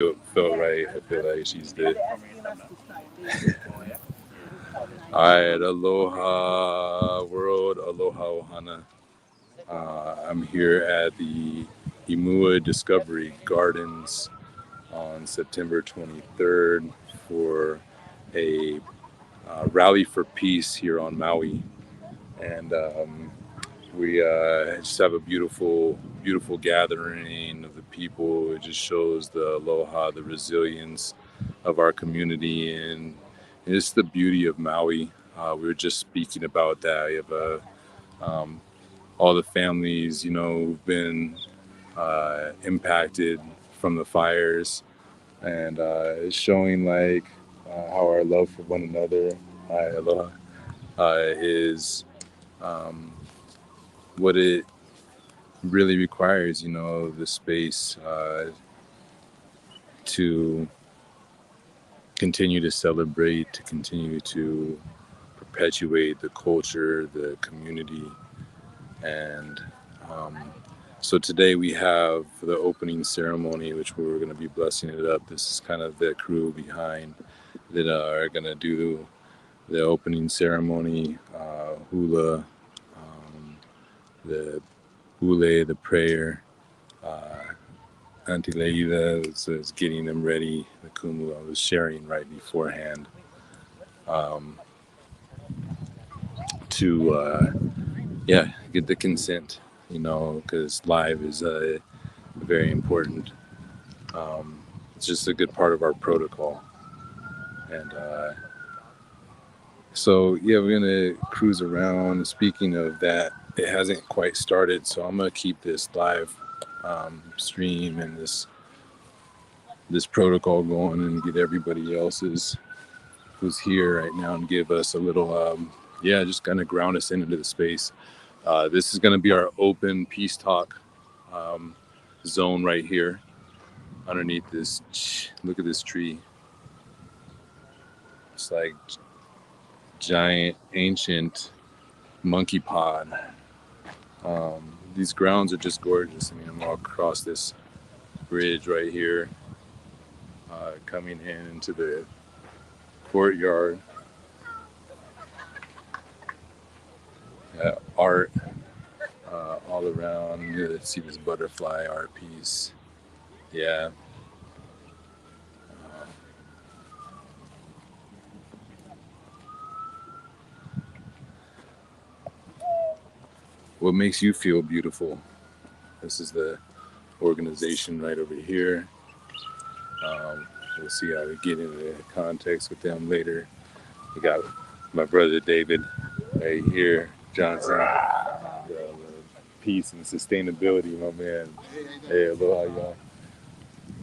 felt right. I feel like she's the. All right, aloha world, aloha ohana. I'm here at the Imua Discovery Gardens on September 23rd for a rally for peace here on Maui, and we just have a beautiful gathering of the people. It just shows the aloha, the resilience of our community, and it's the beauty of Maui. We were just speaking about that. We have um, all the families, who've been impacted from the fires, and it's showing like how our love for one another, aloha, is um, what it really requires, the space to continue to celebrate, to continue to perpetuate the culture, the community. And so today we have the opening ceremony, which we're going to be blessing it up. This is kind of the crew behind that are going to do the opening ceremony, hula, the hule, the prayer. Auntie Leila is getting them ready. The kumu I was sharing right beforehand to, yeah, get the consent, because live is very important. It's just a good part of our protocol. And so, yeah, we're going to cruise around. Speaking of that, it hasn't quite started. So I'm going to keep this live stream and this protocol going and get everybody else's who's here right now and give us a little, yeah, just kind of ground us into the space. This is going to be our open peace talk um, zone right here underneath this. Look at this tree. It's like giant, ancient monkey pod. These grounds are just gorgeous. I mean, I'm all across this bridge right here, coming in into the courtyard. Art all around. Let's see this butterfly art piece. Yeah. What makes you feel beautiful? This is the organization right over here. We'll see how we get into context with them later. We got my brother David right here, Johnson, peace and sustainability, my man. Hey, aloha, y'all.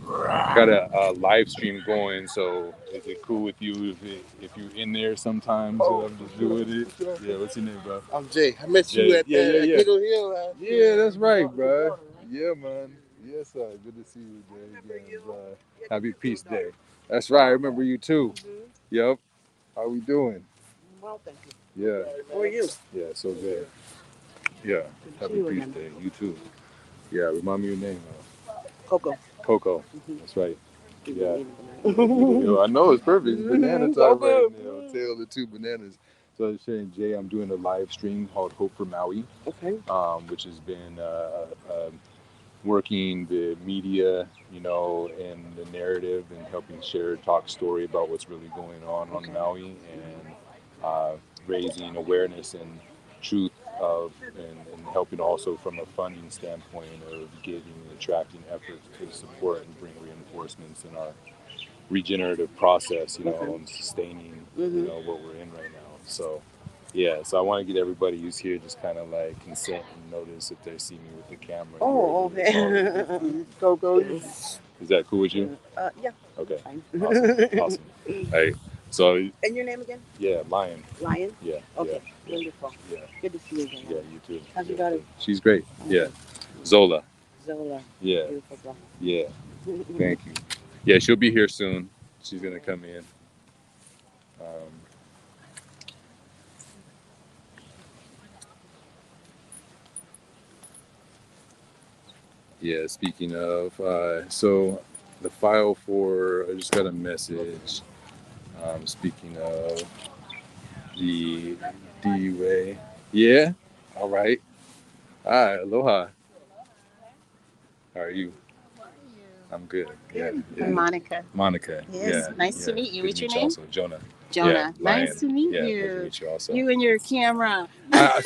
Got a live stream going, so is it cool with you if you're in there sometimes? I'm just doing it. Yeah, what's your name, bro? I'm Jay. I met Jay. you at Yeah. Giggle Hill. Yeah, that's right, bro. Yeah, man. Yes, sir. Good to see you, Jay. Again, happy Peace Day. That's right. I remember you too. Yep. How we doing? Well, thank you. Yeah. How are you? Yeah, so good. Yeah. Happy Peace Day. You too. Yeah, remind me your name. Coco. Coco. That's right. Yeah. I know it's perfect. It's banana time right now. Tail of two bananas. So I was saying, Jay, I'm doing a live stream called Hope for Maui, Okay. which has been working the media, and the narrative and helping share, talk story about what's really going on Maui and uh, raising awareness and truth of and helping also from a funding standpoint of getting and attracting efforts to support and bring reinforcements in our regenerative process, and sustaining, what we're in right now. So, yeah, so I want to get everybody who's here just kind of like consent and notice if they see me with the camera. Oh, okay. Coco, is that cool with you? Yeah. Okay. Fine. Awesome. All right. So, And your name again? yeah, Lion. Lion? Yeah. Okay. Yeah. Wonderful. Yeah. Good to see you again. Yeah. You too. How's your Yeah. daughter? She's great. Yeah. Zola. Zola. Yeah. Beautiful girl. Yeah. Thank you. Yeah, she'll be here soon. She's gonna come in. Um, Yeah, speaking of, so the file for. I just got a message. Speaking of the DUA. Yeah. All right. Hi. Aloha. How are you? I'm good. Yeah. I'm Yeah. Monica. Monica. Yes, Yeah. nice to Yeah. meet you. Good to What's your meet you name? also. Jonah. Yeah. Jonah. Nice Lion. to meet Yeah. Pleasure to you. meet you also. You and your camera.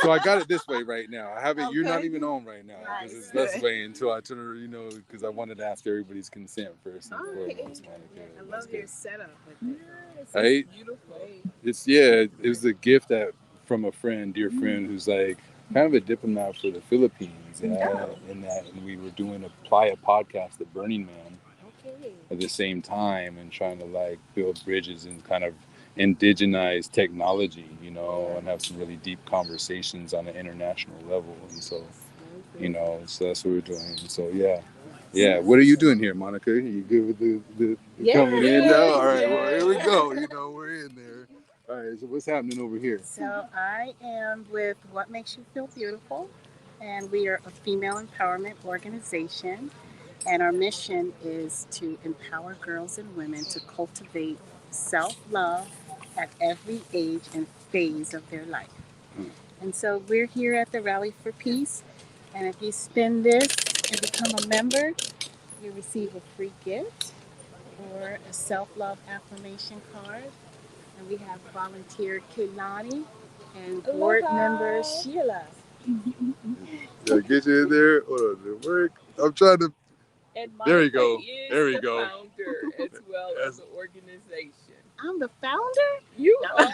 So I got it this way right now. I haven't. You're not Okay. even on right now because Nice. it's this way until I turn. Because I wanted to ask everybody's consent first and Okay. foremost. Monica. I That's love your good. setup with it. Yes, Right? it's beautiful. It's yeah. It was a gift that from a friend, dear friend, who's like kind of a diplomat for the Philippines. Yeah. And we were doing a Playa podcast at Burning Man Okay. at the same time and trying to like build bridges and kind of indigenize technology, and have some really deep conversations on an international level. And so, so that's what we're doing. And so, yeah. Yeah. What are you doing here, Monica? You good with the coming in now? All right. Well, here we go. We're in there. All right. So what's happening over here? So I am with What Makes You Feel Beautiful, and we are a female empowerment organization. And our mission is to empower girls and women to cultivate self love at every age and phase of their life. And so we're here at the Rally for Peace. And if you spin this and become a member, you receive a free gift or a self love affirmation card. And we have volunteer Kehlani and board member Sheila. Did I get you in there? Hold on, did it work? I'm trying to. And There we Monica go. is There we the go. founder as well of the organization. I'm the founder? You are, and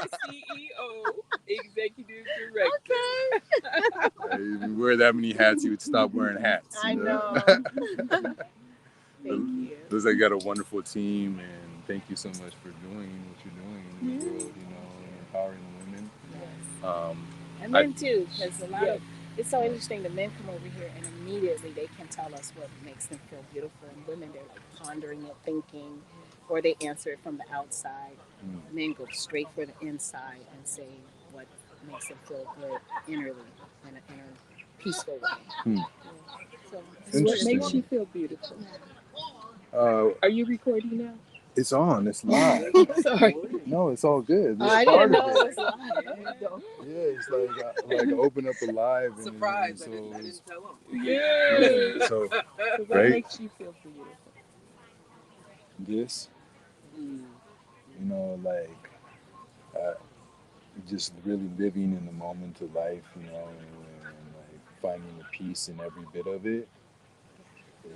the CEO, executive director. Okay. If you wear that many hats, you would stop wearing hats. I know. Thank you. Looks like you got a wonderful team, and thank you so much for doing what you're doing in the world, and empowering women. Um, And men too, because a lot of it's so interesting. The men come over here and immediately they can tell us what makes them feel beautiful, and women they're like pondering it, thinking, or they answer it from the outside. Men go straight for the inside and say what makes them feel good innerly in a peaceful way. So What makes you feel beautiful? Are you recording now? It's on. It's live. Sorry. No, it's all good. I didn't know it was live. Yeah, it's like open up a live. Surprise! So, I didn't tell him. Yeah. So What right. makes you feel beautiful? This, like just really living in the moment of life, and like finding the peace in every bit of it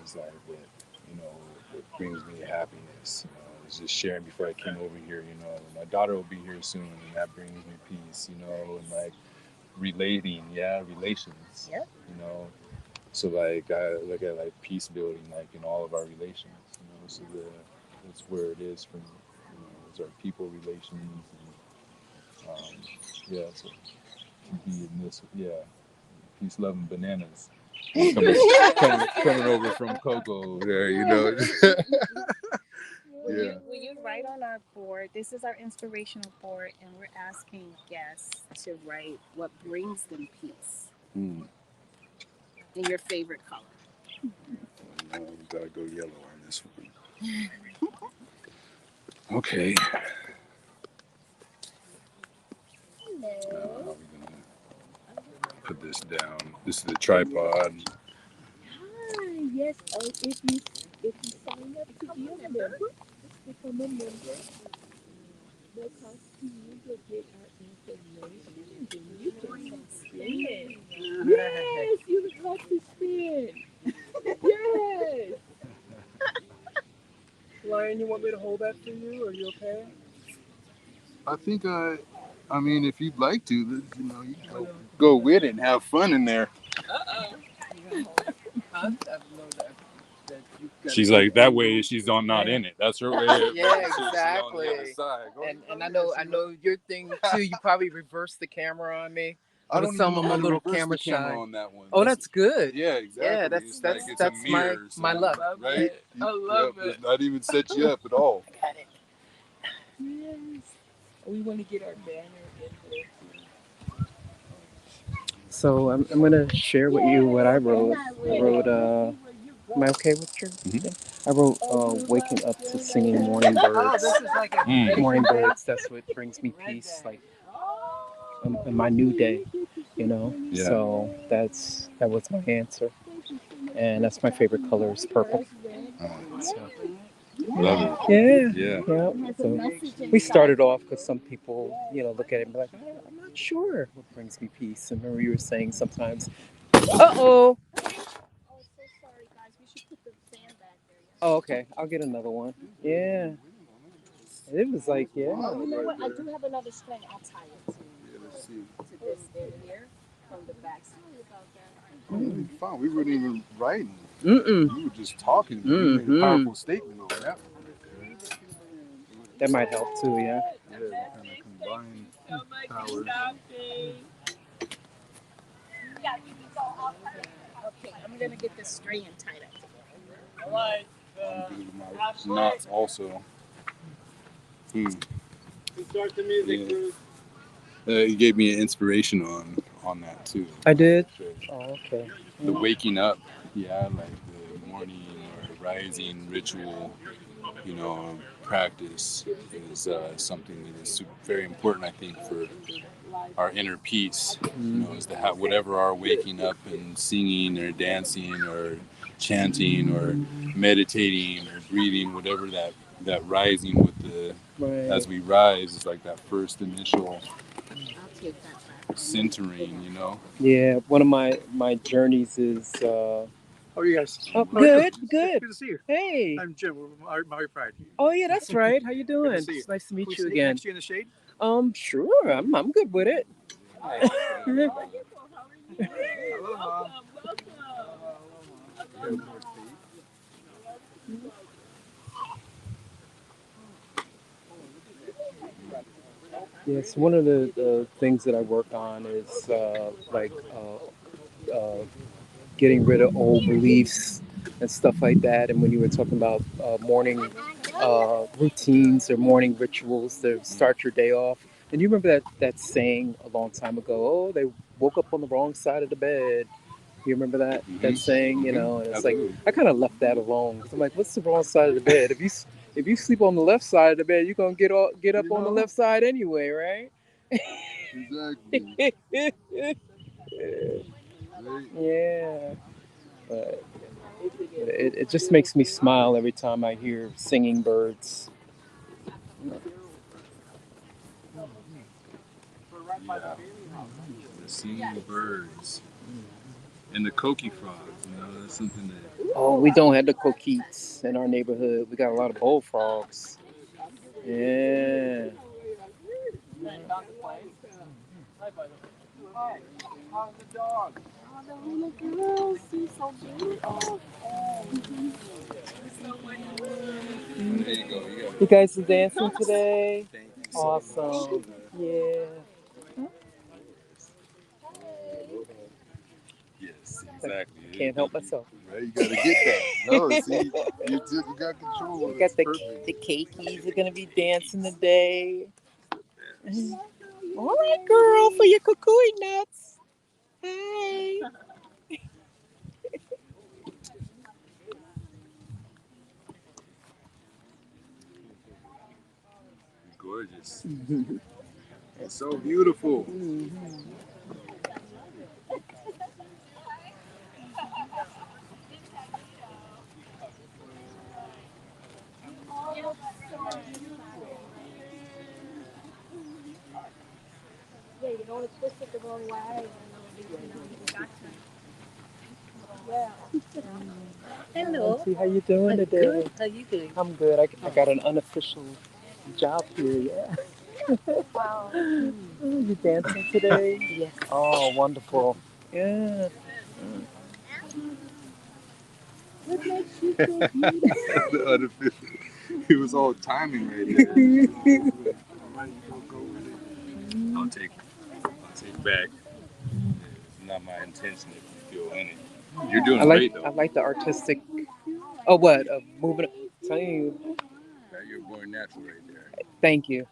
is like what brings me happiness. It's just sharing before I came over here. My daughter will be here soon, and that brings me peace. And like relating, relations. Yep. So like I look at like peace building, like in all of our relations. So that's where it is for me. It's our people relations, and so to be in this, peace, love, and bananas. Coming over from Coco there, Will you write on our board? This is our inspirational board, and we're asking guests to write what brings them peace in your favorite color. We gotta go yellow on this one. Okay. How are we gonna put this down? This is the tripod. Hi, yes. If you sign up to be a member, become a member. No cost to you. You'll get our information, and then you can come spin. Yes, you would love to spin. Yes. Lion, you want me to hold that for you? Are you okay? I think I mean, if you'd like to, you can go with it and have fun in there. She's like that way. She's not in it. That's her way. Yeah, exactly. And I know your thing too. You probably reverse the camera on me. I don't some even I'm a little reverse camera the camera shy. on that one. Oh, that's good. Yeah, exactly. Yeah, it's that's a mirror, my luck. right? I love it. Does not even set you up at all. I got it. Yes. We want to get our banner in there too. So I'm gonna share with you what I wrote. I wrote Am I okay with your Mhm. thing? I wrote waking up to singing morning birds. Morning birds, that's what brings me peace, like in my new day, you know. Yeah. So that was my answer, and that's my favorite color is purple. So Love it. yeah, Yeah. yeah. So we started off because some people, look at it and be like, I'm not sure what brings me peace. And remember you were saying sometimes, uh-oh. Oh, so sorry, guys. We should put the fan back there. Oh, okay. I'll get another one. Yeah. It was like, yeah. Oh, you know what? I do have another string. I'll tie it to this end here from the back. Sorry about that. Mm, fine. We weren't even writing. Mm-mm. We were just talking, but you made a powerful statement on that one right there. That might help too, yeah. Yeah, we kind of combined powers. Okay, I'm gonna get this string tied up. I'm good with my knots also. Hmm. Start the music, Cruz. You gave me an inspiration on that too. I did. Oh, okay. The waking up, yeah, like the morning or rising ritual, practice is something that is very important, I think, for our inner peace. Is to have whatever our waking up and singing or dancing or chanting or meditating or breathing, whatever that rising with the as Right. we rise is like that first initial I'll take that back. centering. Yeah, one of my journeys is How are you guys? oh, good, good. Good to see you. Hey. I'm Jim. We're Maui Pride. Oh yeah, that's right. How you doing? See you. It's nice to meet Can we you sit again. next to you in the shade? Sure. I'm good with it. Aloha. Yes, one of the things that I work on is getting rid of old beliefs and stuff like that. And when you were talking about morning routines or morning rituals to start your day off, and you remember that saying a long time ago, oh, they woke up on the wrong side of the bed. You remember that saying, and it's like Absolutely. I kind of left that alone because I'm like, what's the wrong side of the bed? If you sleep on the left side of the bed, you're gonna get up on the left side anyway, right? Exactly. Right. Yeah, but it just makes me smile every time I hear singing birds. Yeah. The singing birds and the coqui frogs. That's something that. Oh, we don't have the coquettes in our neighborhood. We got a lot of bullfrogs. Yeah. Oh, the little girls, she's so beautiful. There you go. You got You guys are dancing today? thank you so much. Awesome. Yeah. Yes, exactly. Can't help myself. Right, you gotta get that. No, see, you got control. We It's got the perfect. cakeys are gonna be dancing today. All right, girl, for your cuckoo nuts. Hey. Gorgeous. It's so beautiful. Yeah, you don't want to twist it the wrong way. Yeah. Hello. See how you doing today? Good. How you doing? I'm good. I got an unofficial job here. Yeah. Wow. You dancing today? Yes. Oh, wonderful. Yeah. What makes you feel beautiful? The unofficial. It was all timing right there. All right, you gonna go with it. I'll take back. It's not my intention if you feel any. You're doing great I though. like the artistic. Oh, what? Moving. Telling you. That you're born natural right there. Thank you.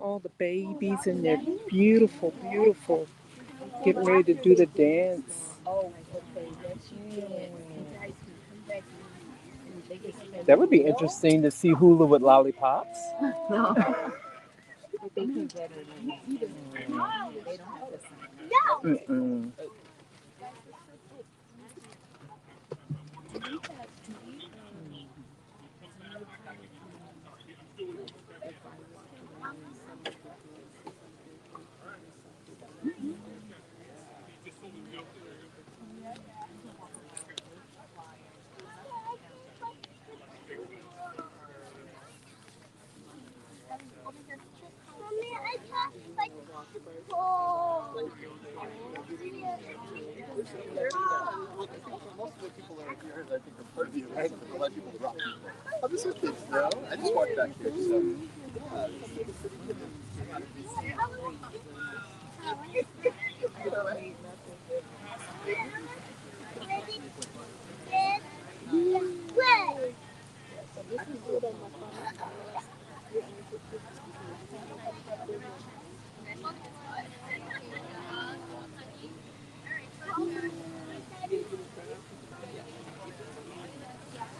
All the babies and they're beautiful, beautiful. getting ready to do the dance. Oh, okay, that's you dancing. They get spend That would be more. interesting to see hula with lollipops. No, but they do better than that. They don't have to sing. Mm-mm. Do you have, do you, do you have, if I walk away and some of the girls look like they're thinking there's something going on, do you hold the phone and do you want to walk first or do you hold until they let you go? Say I prayed for you. I don't pray nothing for you. Yeah, so this is good on my phone. You're going to put this because people have put their money.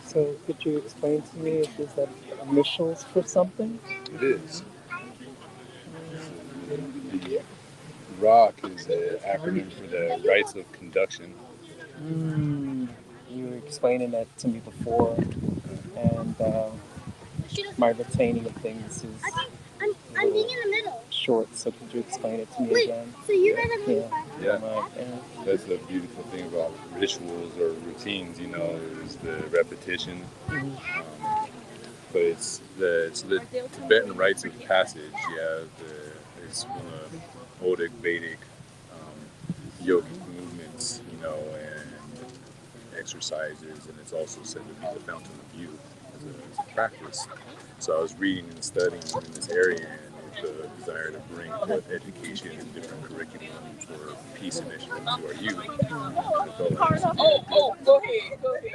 So, could you explain to me if is that initials for something? It is. The ROC is an acronym for the Rights of Conduction. Mm, you were explaining that to me before, and my retaining of things is a little short. So, could you explain it to me again? Yeah, if you Yeah, don't mind. Yeah. that's the beautiful thing about rituals or routines. Is the repetition. But it's the Tibetan rites of passage. Yeah, it's one of Odic Vedic yogic movements. And exercises, and it's also said to be the fountain of youth as a practice. So I was reading and studying in this area, and with the desire to bring forth education and different curriculum for peace initiatives to our youth. I felt like this would be a good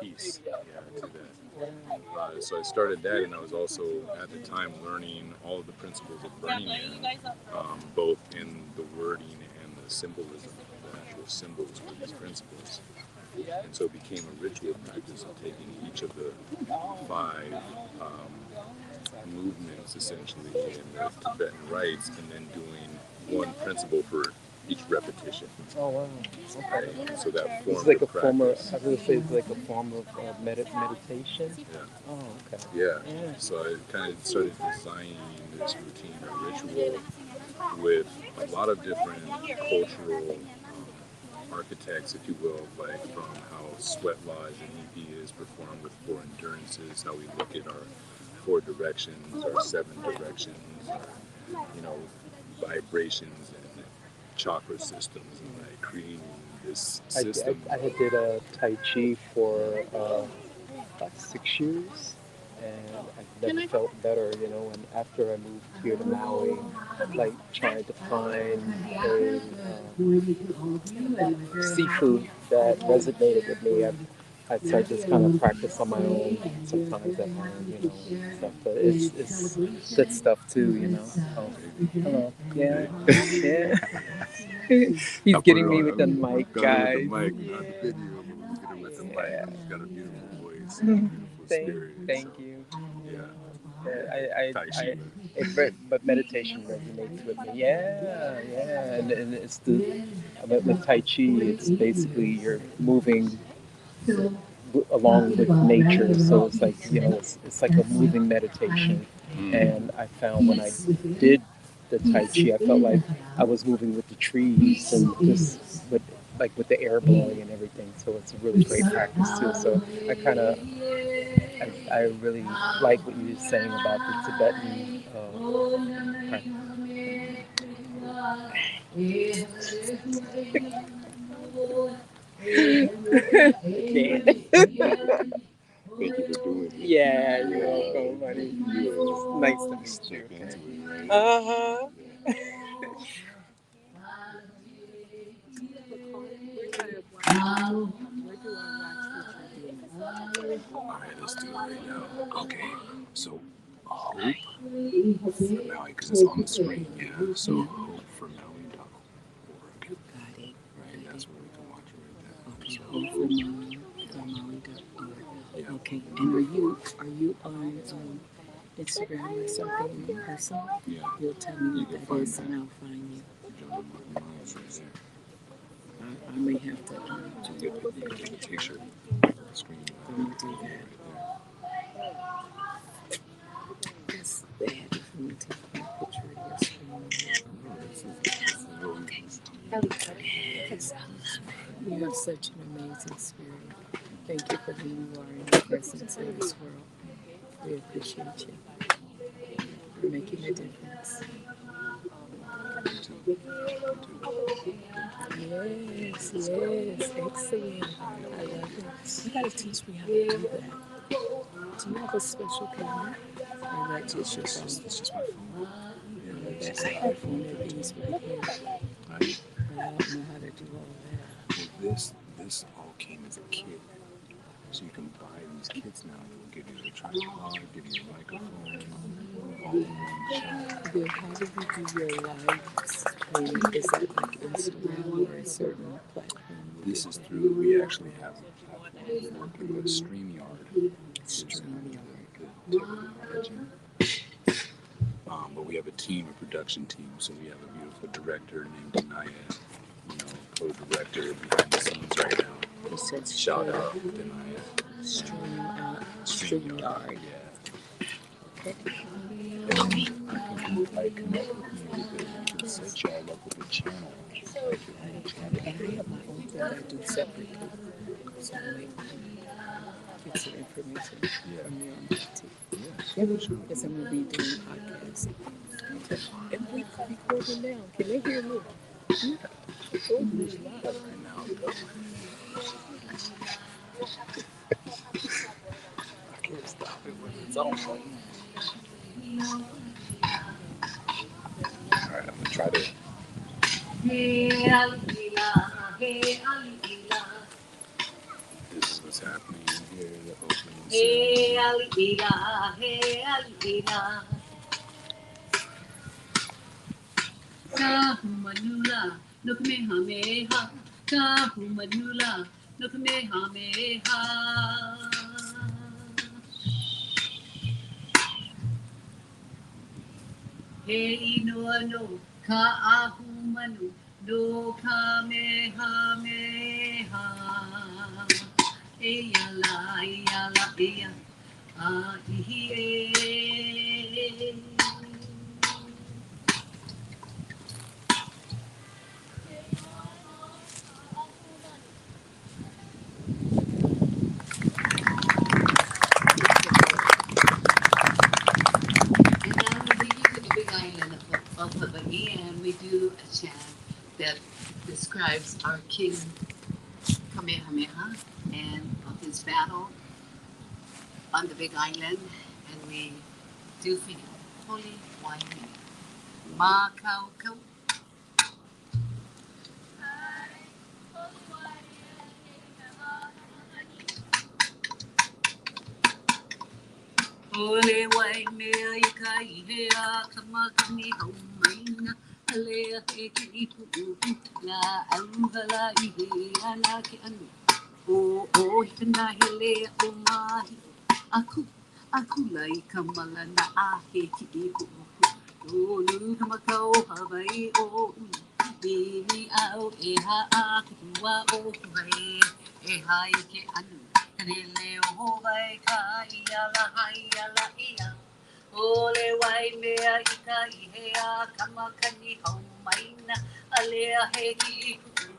piece, yeah, to that. So I started that, and I was also at the time learning all of the principles of Burning Man, both in the wording and the symbolism, the actual symbols for these principles. And so it became a ritual practice of taking each of the five movements essentially in the Tibetan rites and then doing one principle for each repetition. Oh wow. Okay. And so that It's formed like the a form of. practice. I would say it's like a form of meditation. Yeah. Oh, okay. Yeah. Yeah. So I kind of started designing this routine or ritual with a lot of different cultural architects, if you will, like from how sweat lodge and EP is performed with four endurances, how we look at our four directions, our seven directions, you know, vibrations and chakra systems, and like creating this system. I had did a Tai Chi for about 6 years, and I've never felt better, And after I moved here to Maui, like trying to find a seafood that resonated with me, I just kind of practice on my own, sometimes at home, stuff. But it's good stuff too. Oh, hello. Yeah, yeah. He's I put getting it me on. with the I mic, got it with the guys. mic, not the Yeah. video, but we get it with the mic. Yeah. He's got a beautiful voice, and a beautiful spirit. So, Thank you. yeah, Yeah, Tai Chi. but meditation resonates with me. Yeah, yeah, and it's with Tai Chi, it's basically you're moving along with nature. So it's like it's like a moving meditation. And I found when I did the Tai Chi, I felt like I was moving with the trees and just with the air blowing and everything. So it's a really great practice too. So I really like what you were saying about the Tibetan practice. Thank you for doing it. Yeah, you're welcome, buddy. It's You nice to meet you. step into it, right? Uh huh. Do you have a card? Where do I watch what you're doing? All right, let's do it right now. Okay, so hope for Maui, because it's on the screen. Yeah, so hope for Maui.org. Maui.org. Okay. And are you on Instagram or something personal? Yeah. You'll tell me what that is, and I'll find you. I may have to. You can take a picture. Screen. I'm gonna do that. It's bad for me to take a picture of your screen. Okay. Yes, I love it. You have such an amazing spirit. Thank you for who you are and your presence in this world. We appreciate you. You're making a difference. Yes, yes, excellent. I love it. You gotta teach me how to do that. Do you have a special camera? Or that just your phone? It's just my phone. I have a phone that is right here. Right? But I don't know how to do all that. Well, this all came as a kit. So you can buy these kits now that will give you a tripod, give you a microphone, all in one shot. Then how do you do your live streaming? Is that like Instagram or a certain platform? This is through, we actually have a platform working with StreamYard. StreamYard. The technology. But we have a team, a production team. So we have a beautiful director named Denaya, co-director behind the scenes right now. It says Shout out Denaya. StreamYard. Yeah. Okay. Like connect with me with it. We can set y'all up with a channel. Like your own channel. And I have my own thing I do separately. So I might get some information from you on that too. Yeah, Because I'm going to be doing podcasts. Okay. And we recording now. Can they hear me? Yeah. Oh, right now. I can't stop it when it's on. Alright, I'm gonna try to. This is what's happening here. The opening ceremony. Kahumanula, Nukamehameha, Kahumanula, Nukamehameha. He no no, Kaahumanu, no Kamehameha. Eyala, eyala, eya, ah, of Hawaii, and we do a chant that describes our king Kamehameha and of his battle on the Big Island, and we do for you, Holy Waihine. Ma kau kau. Ole wai mea I kai hea kamakani hau maina alea he ki ipu upu la auhala I he ana ke anu o hikana he lea o mahi aku lai kamala na a he ki ipu upu Tolu kamakau Hawaii o ui Nini au e ha a kutua o kuhai e hai ke anu Kanele o vai ka iala hai ala ia Ole wai mea ika I hea kamakani hau maina Alea he ki iku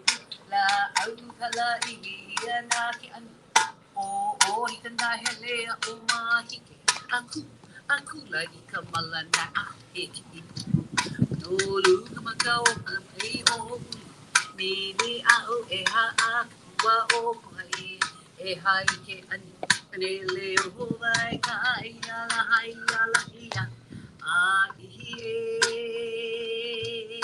la au kala I ia na ki anu O hikana he lea o mahike Aku la I ka malana a he ki iku Nolu kamakau hai o Nini au e ha a kua o kuhai E hai ke anu Kanele o vai ka iala hai ala ia A ihi e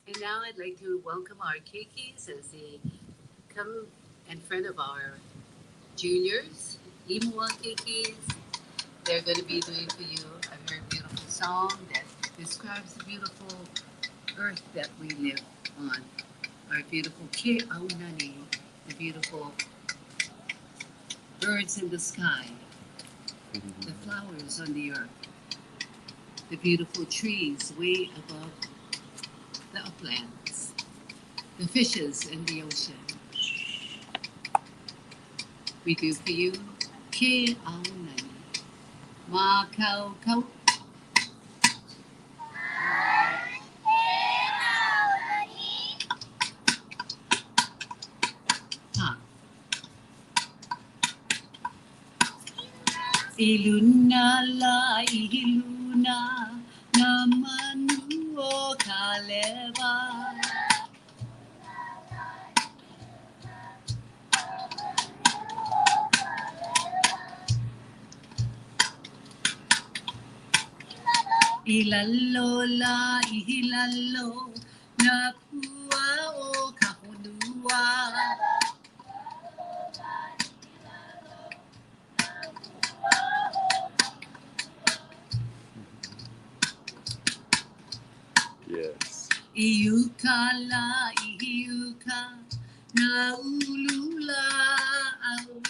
And now I'd like to welcome our keikis as they come in front of our juniors, Imuake kids, they're going to be doing for you a very beautiful song that describes the beautiful earth that we live on. Our beautiful Ke'aunani, the beautiful birds in the sky, the flowers on the earth, the beautiful trees way above the uplands, the fishes in the ocean. We do for you Ke'aunani. Ma kau kau. Ha. Iluna la iluna na manu o kaleva. Ilalo la ilalo na pua o kahunua. Yes. Iuka la iuka na ulula au.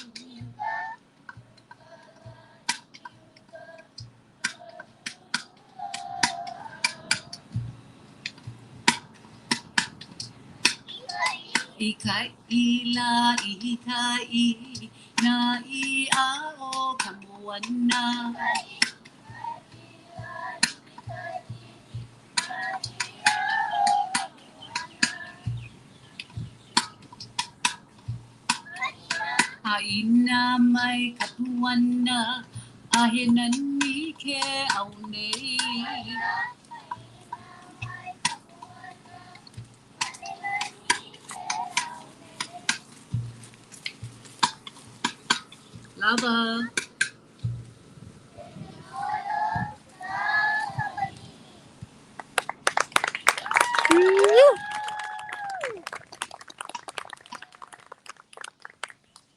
Ikai ila ikai na I a o kamoana. Haina mai kapuana ahinani ke au nei. Lava.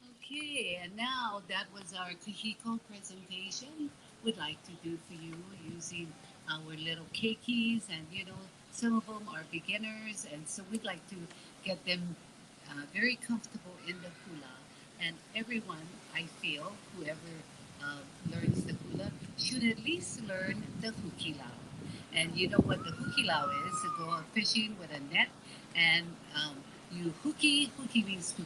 Okay, and now that was our Kahiko presentation. We'd like to do for you using our little keikis, and some of them are beginners, and so we'd like to get them very comfortable in the hula. And everyone, I feel, whoever learns the hula, should at least learn the hukilao. And you know what the hukilao is? To go fishing with a net, and you hooky. Hooky means to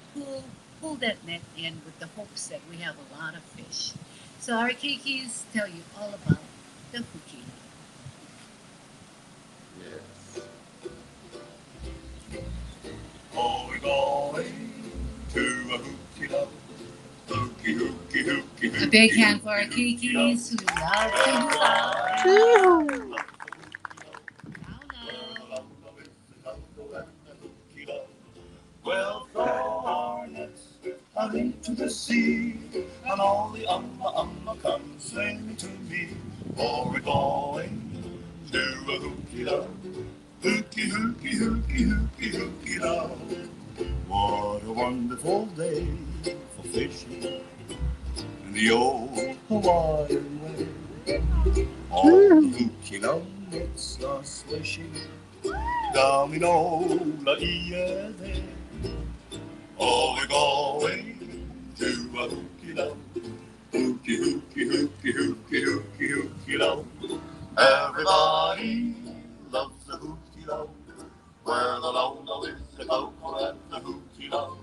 pull that net in with the hopes that we have a lot of fish. So our keikis tell you all about the hukilao. Yes. Oh, we're going to a hooky love. Hooky, hooky, hooky, hooky. A big hand for our keikis who love the hula. We'll throw our nets out into the sea, and all the umma come swimming to me. For we're going to a hooky love. Hooky, hooky, hooky, hooky, hooky love. What a wonderful day for fishing in the old Hawaiian way. All the hooky love nets are swishing down in old Laie. Oh, we're going to a hooky love. Hooky, hooky, hooky, hooky, hooky, hooky love. Everybody loves the hooky love. Where the low is the cocoa and the hooky love.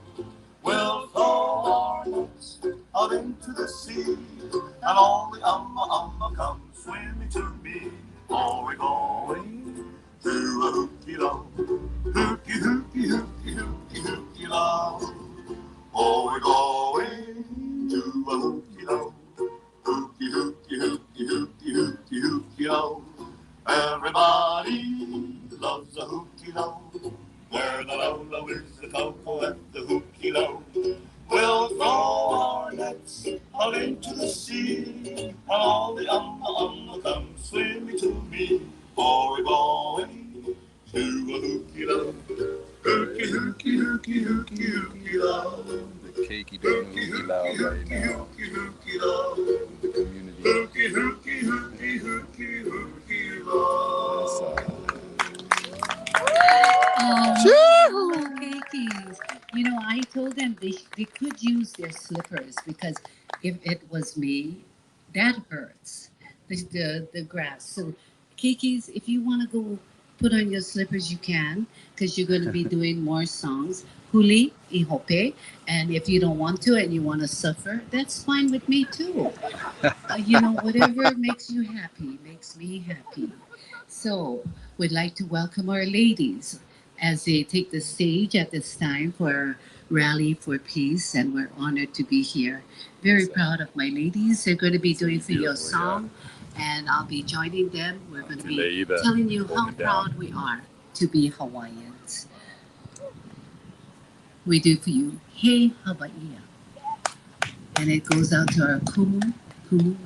We'll throw our nets out into the sea, and all the umma come swimming to me. Oh, we're going to a hooky love. Hooky, hooky, hooky, hooky, hooky love. Oh, we're going to a hooky love. Hooky, hooky, hooky, hooky, hooky, hooky love. Everybody loves a hooky love. Where the low is the cocoa and the hooky love. We'll throw our nets out into the sea, and all the umma come swimming to me. For we're going to a hooky love. Hooky, hooky, hooky, hooky, hooky love. The keiki doing hooky loud right now in the community. Yes, Oh, cookies. You know, I told them they could use their slippers because if it was me, that hurts. The grass. So, Kikis, if you want to go put on your slippers, you can because you're going to be doing more songs. Huli, H.O.P.E. And if you don't want to and you want to suffer, that's fine with me too. You know, whatever makes you happy makes me happy. So, we'd like to welcome our ladies as they take the stage at this time for our Rally for Peace, and we're honored to be here. Very proud of my ladies. They're going to be doing for you a song, and I'll be joining them. We're going to be telling you how proud we are to be Hawaiians. We do for you, Hey Hawaii. And it goes out to our Kumu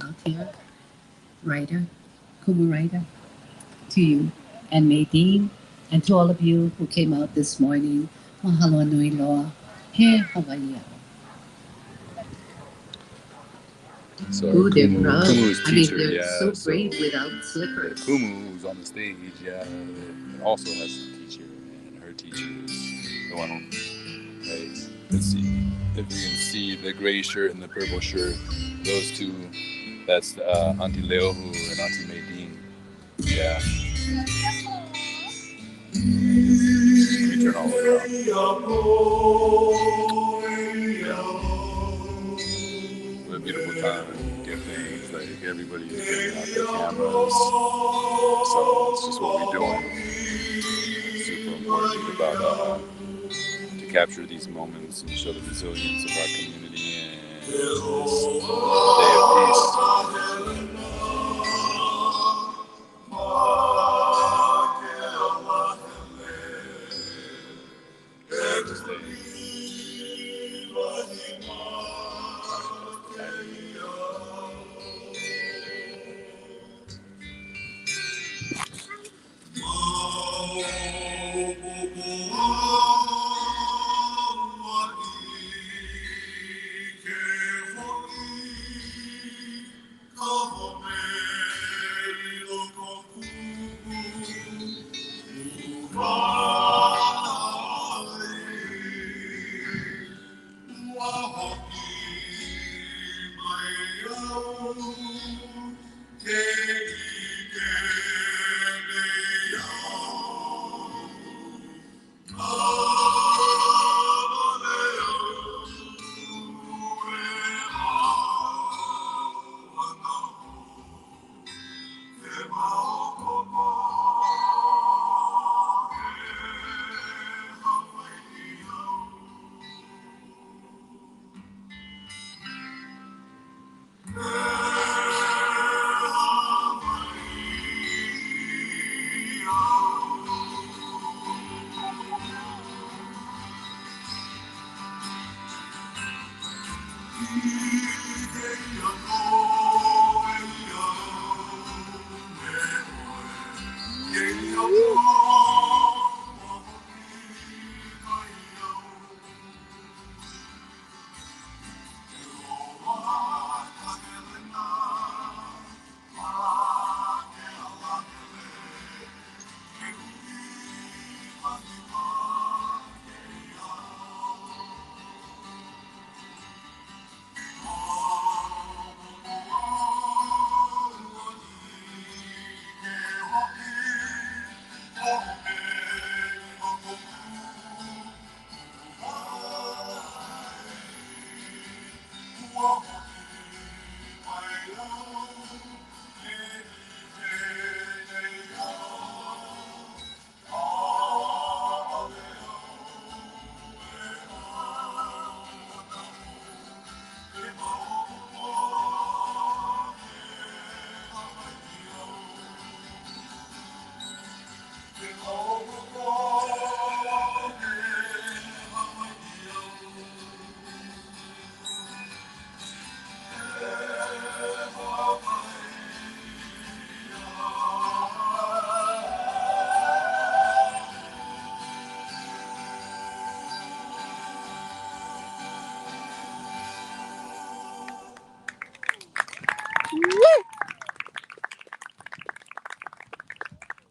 out here, writer, Kumu writer, to you, and Nadine, and to all of you who came out this morning. Mahalo nui loa. He Hawaii. so Ooh, they're proud. Kumu's I mean, teacher, they're yeah. so brave without slippers. Kumu, who's on the stage, yeah, also has a teacher, and her teacher is the one who, right? Let's see if we can see the gray shirt and the purple shirt. Those two, that's Auntie Leohu and Auntie Maydeen. Yeah. Let me turn all around. What a beautiful time. Give things like everybody is getting out their cameras. So it's just what we're doing. It's super important about to capture these moments and show the resilience of our community and this day of peace. This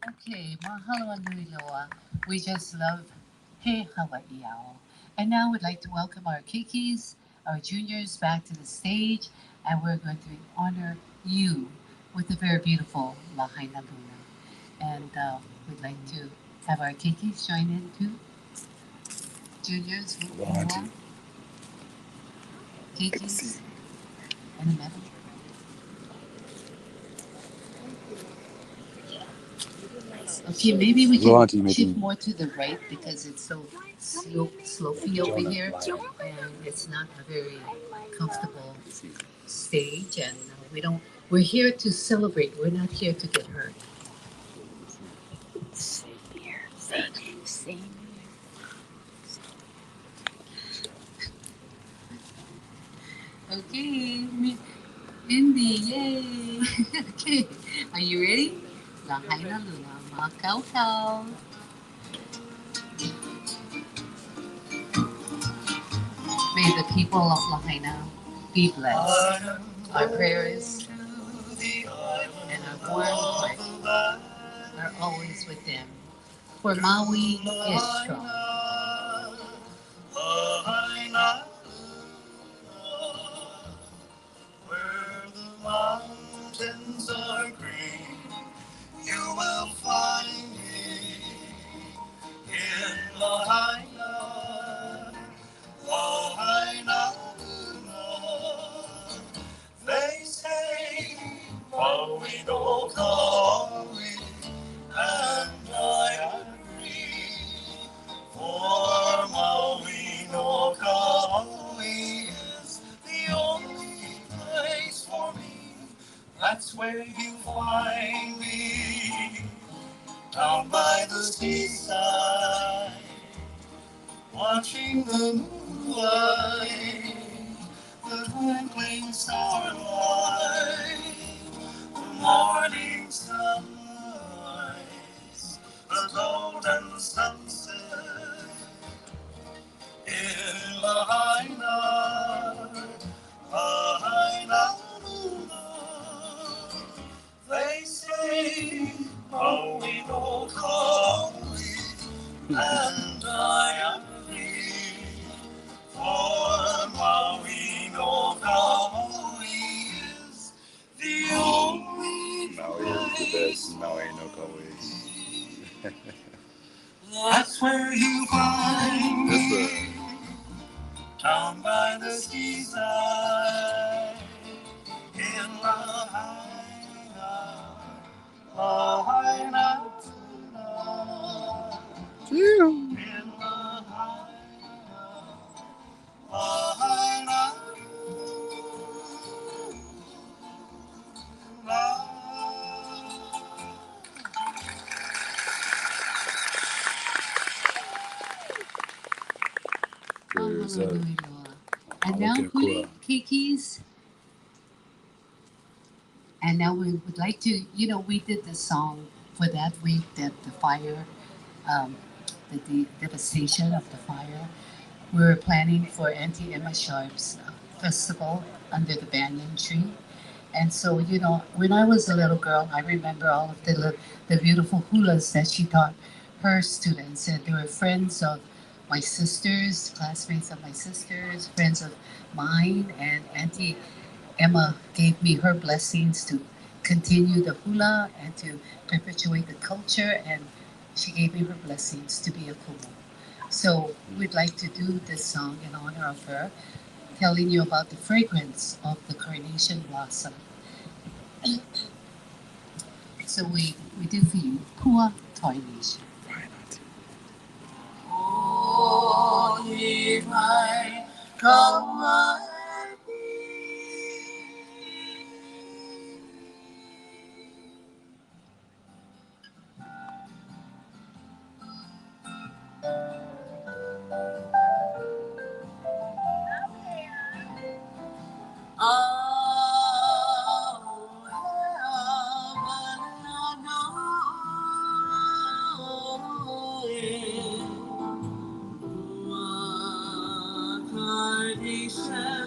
Okay, mahalo nui loa. We just love He Hawaiiao. And now we'd like to welcome our kikis, our juniors back to the stage, and we're going to honor you with a very beautiful Lahaina Luna. And we'd like to have our kikis join in too. Juniors, Auntie. kikis, in the middle. Okay, maybe we Hello, can Auntie, shift maybe. more to the right because it's so slopey over here, and it's not a very comfortable stage. And we don't. We're here to celebrate. We're not here to get hurt. Same here. Same here. Okay, Mindy, yay! Okay, are you ready? Lahaina luna, makau kau. May the people of Lahaina be blessed. Our prayers and our warm heart are always with them. For Maui is strong. Where the mountains are green, you will find me in Lahaina, Lahaina. They say, Maui no Kaui, and I agree. For Maui no Kaui is the only place for me. That's where you find me, down by the seaside, watching the moonlight, the twinkling starlight, the morning sunrise, the golden sunset in Lahaina, Lahaina luna. They say, Maui no Kaui, and I agree. For Maui no Kaui is the only Maui is the best. Maui no Kauai. that's where you find That's me, the down by the seaside, in Lahaina, Lahaina, in Lahaina, Lahaina, there's And now, Huli, Kikis, and now we would like to, we did the song for that week that the fire, um, the devastation of the fire. We were planning for Auntie Emma Sharp's festival under the banyan tree. And so, when I was a little girl, I remember all of the beautiful hulas that she taught her students. And they were friends of my sisters, classmates of my sisters, friends of mine. And Auntie Emma gave me her blessings to continue the hula and to perpetuate the culture. And she gave me her blessings to be a kumu. So we'd like to do this song in honor of her, telling you about the fragrance of the carnation blossom. So we do for you, Pua Toination. Oh, my God. Carnation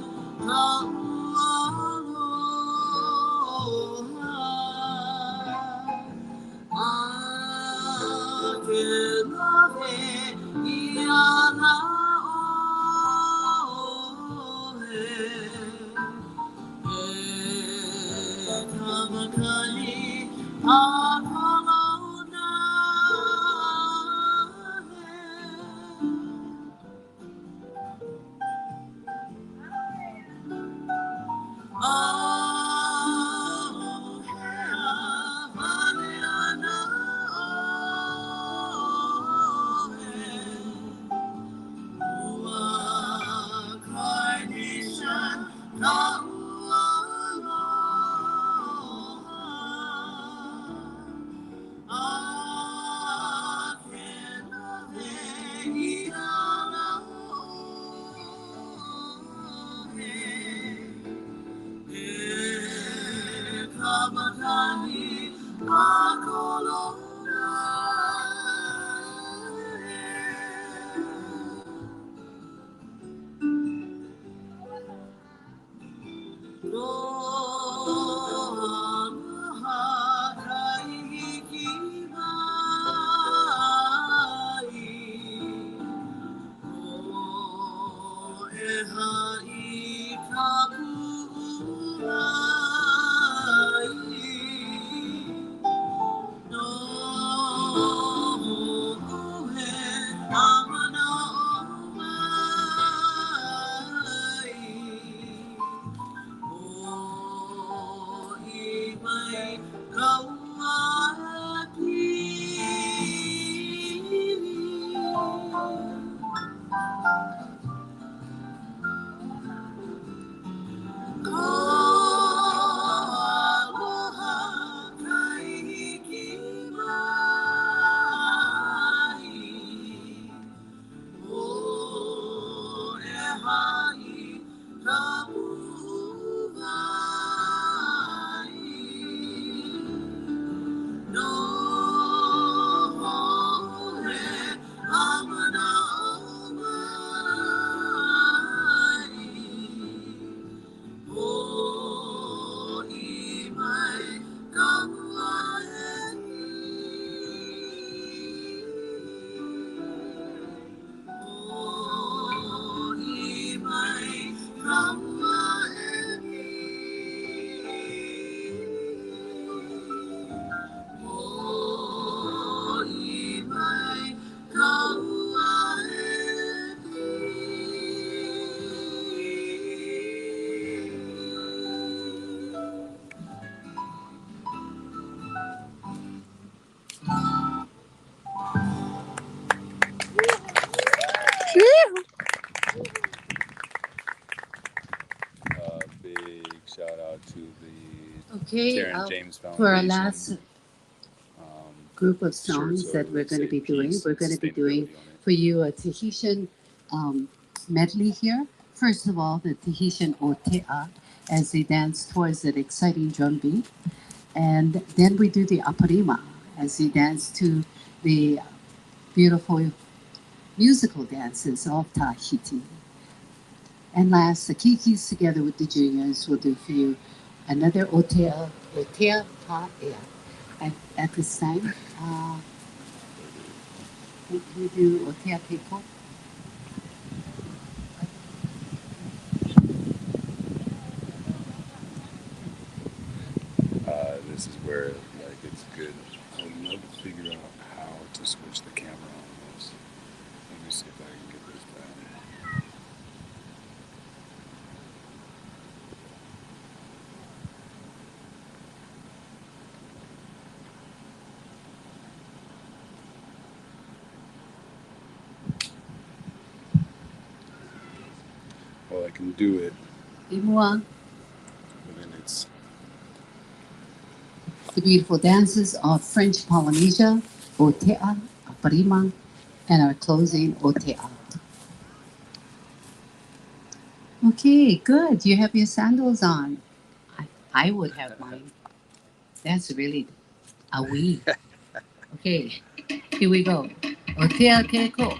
Big shout out to the Okay, Taryn James for our Foundation. last Um, group of shirts songs that we're going to say be doing, peace we're and going to be doing sustainability on it. for you a Tahitian medley here. First of all, the Tahitian Otea as they dance towards that exciting drum beat. And then we do the Aparima as they dance to the beautiful musical dances of Tahiti. And last, the Kikis together with the juniors will do for you another Otea Ta'ea. At this time, we do Otea Keiko. This is where like it's good. I would love to figure out how to switch the camera on this. Let me see if I can get this down. Well, I can do it, Imua, but then it's the beautiful dances of French Polynesia, Otea, Aparima, and our closing Otea. Okay, good. You have your sandals on. I, I would have mine. That's really a we. Okay, here we go. Otea Keiko.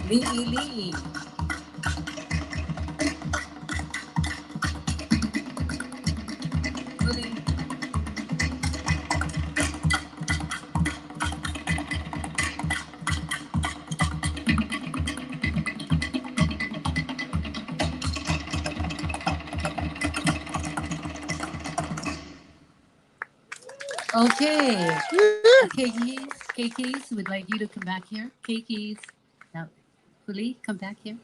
Lee Lee. Lee. Okay. Keikis, Keikis, we'd like you to come back here. Keikis. Now, Lee, come back here.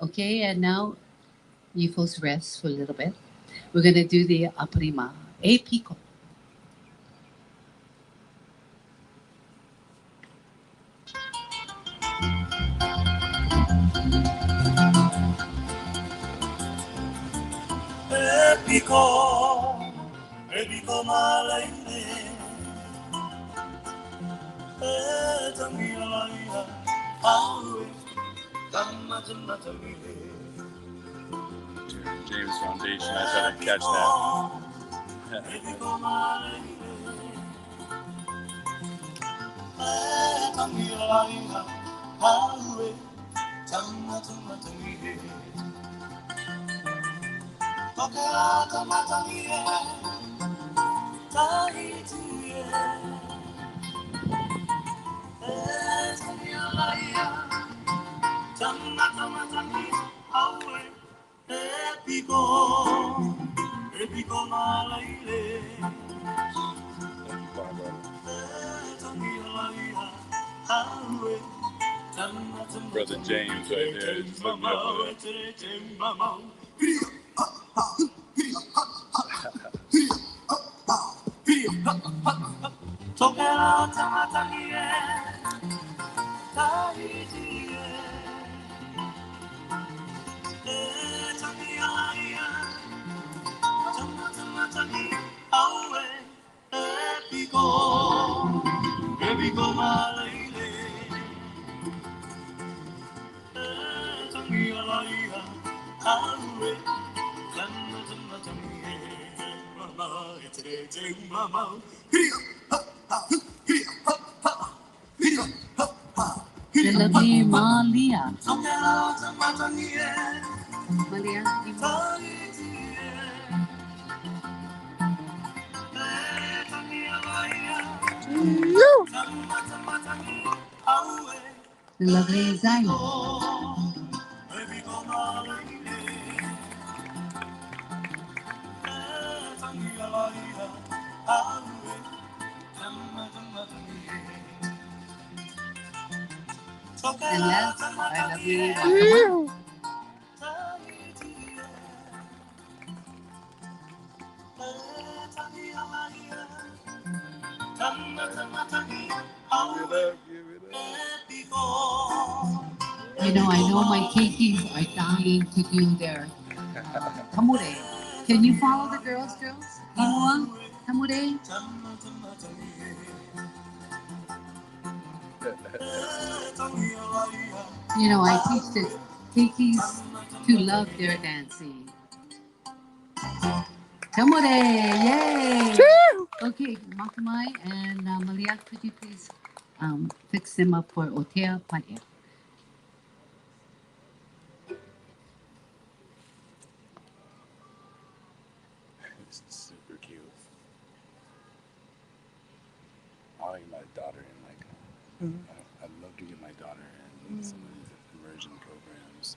Okay, and now you folks rest for a little bit. We're going to do the aprima. E pico. Epico, epico malaine, etangilaia, aue, tamatamatami. James Foundation. I thought I'd catch that. Epico malaine, etangilaia, aue, tamatamatami. Toka tamatami, tahiti, etangilaia. Epico, epico malaile, Brother James right there. Just let me up Epico malaile, The lovely Malia. Malia, the lovely Zaina. And last, our lovely Makamai. I know my keikis are dying to do their tamure. Can you follow the girls? Inua, tamure. I teach the keikis to love their dancing. Tamure, yay! Okay, Makamai and Malia, could you please fix them up for Otea Paia? This is super cute. I'll get my daughter in. I'd love to get my daughter in some of these immersion programs.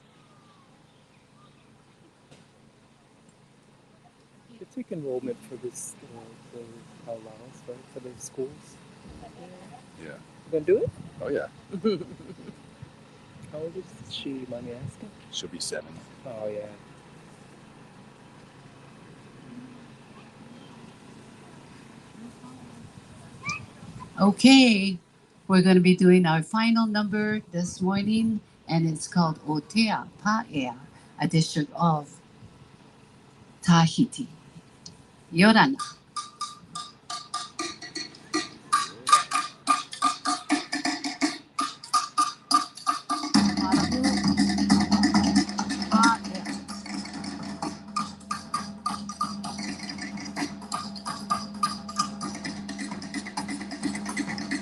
They take enrollment for this, the allowance, right, for the schools. Yeah. You gonna do it? Oh yeah. How old is she? Mind me asking? She'll be 7. Oh yeah. Okay, we're going to be doing our final number this morning, and it's called Otea Paea, a district of Tahiti. Yorana.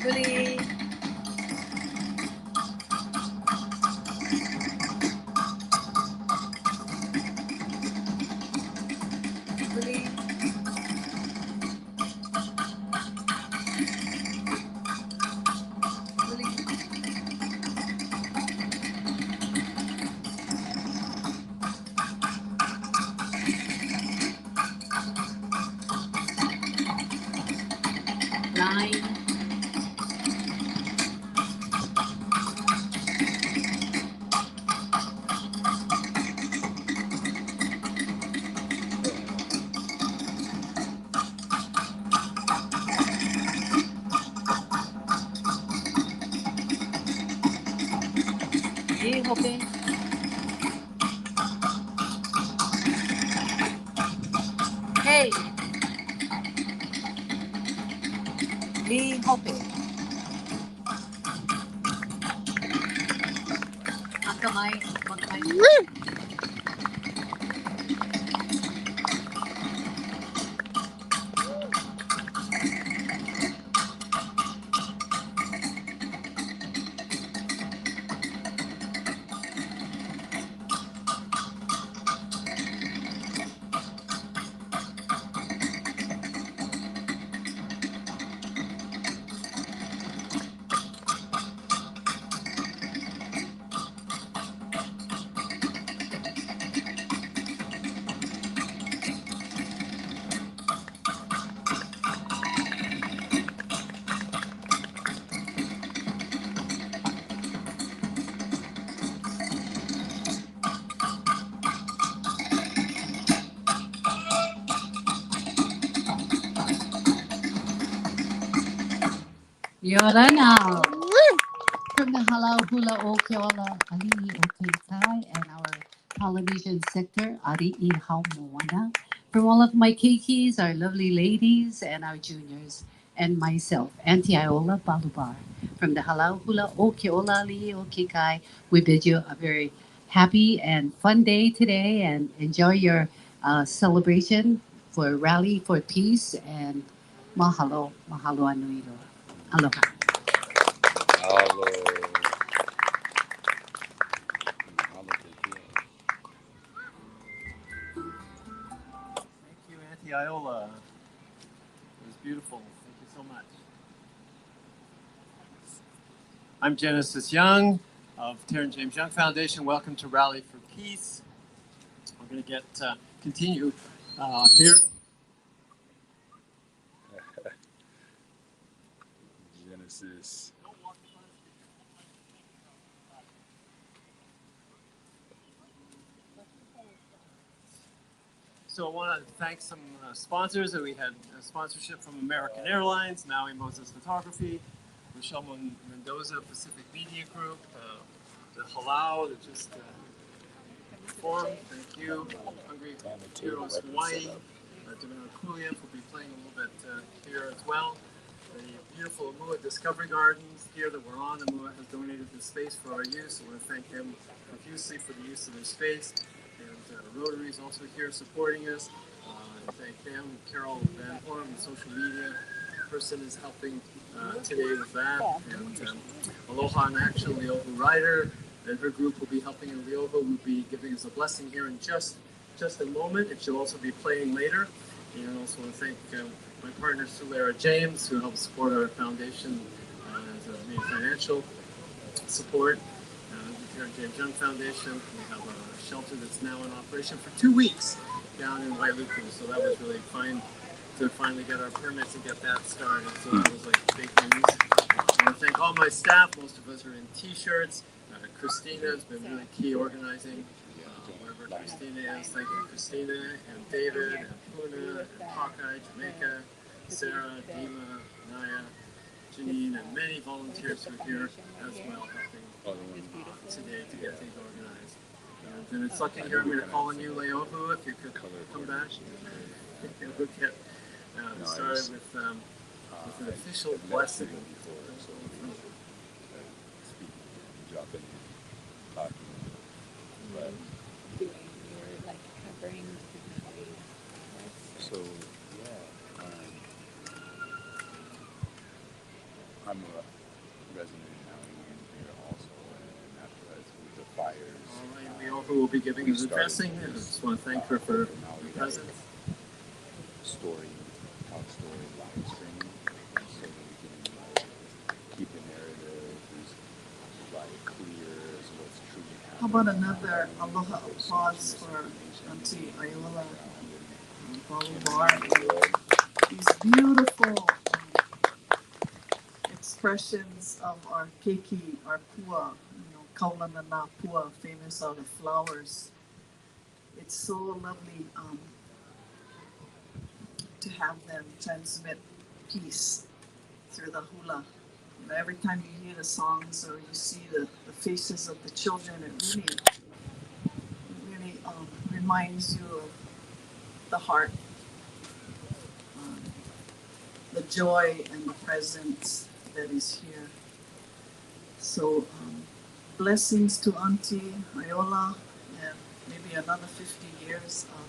Paea. Ye Hope. Hey, Ye Hope. Ang kamay, magkamay. Yora now. From the Halau Hula o Keola Ali'i o Kekai and our Polynesian sector, Ari'i Haumoana. From all of my keikis, our lovely ladies, and our juniors, and myself, Auntie Iola Balubar. From the Halau Hula o Keola Ali'i o Kekai, we bid you a very happy and fun day today and enjoy your celebration for Rally for Peace and mahalo, mahalo anuiro. Aloha. Mahalo. Mahalo te kia. Thank you, Auntie Iola. It was beautiful. Thank you so much. I'm Genesis Young of Terran James Young Foundation. Welcome to Rally for Peace. We're going to continue here. Genesis. So I want to thank some sponsors. We had a sponsorship from American Airlines, Maui Moses Photography, Rochelle Mendoza Pacific Media Group, the Halau that just performed. Thank you. Hungry Heroes Hawaii, Dominic Kulia will be playing a little bit here as well. The beautiful Amua Discovery Gardens here that we're on. Amua has donated this space for our use. I want to thank them profusely for the use of their space. And Rotary is also here supporting us. And thank them. Carol Van Horn, the social media person, is helping today with that. And Aloha in Action, Leohu Ryder, and her group will be helping. And Leohu will be giving us a blessing here in just a moment. And she'll also be playing later. And I also want to thank my partner, Sulara James, who helps support our foundation as a main financial support. The Terran James Young Foundation. We have a shelter that's now in operation for 2 weeks down in Wailuku. So that was really fun to finally get our permits and get that started. So that was like big news. I want to thank all my staff. Most of us are in t-shirts. Christina has been really key organizing. Wherever Christina is, thank you, Christina, and David, and Puna, and Hawkeye, Jamaica, Sarah, Dima, Naya, Janine, and many volunteers who are here as well helping today to get things organized. And it's lucky here. I'm going to call on you, Leohu, if you could come back. And we'll get started with an official blessing. Dropping, talking, but so yeah, I'm a resident now here also, and afterwards with the fires. All right, Leohu will be giving us a blessing. I just want to thank her for her presence. Story, talk story, live streaming, so that we can keep the narrative as clear as what's truly happening. How about another aloha applause for Auntie Iola Balubar? These beautiful expressions of our keiki, our pua, kaulanana pua, famous out of flowers. It's so lovely to have them transmit peace through the hula. Every time you hear the songs or you see the faces of the children, it really reminds you of the heart, um, the joy and the presence that is here. So, blessings to Auntie Iola, and maybe another 50 years of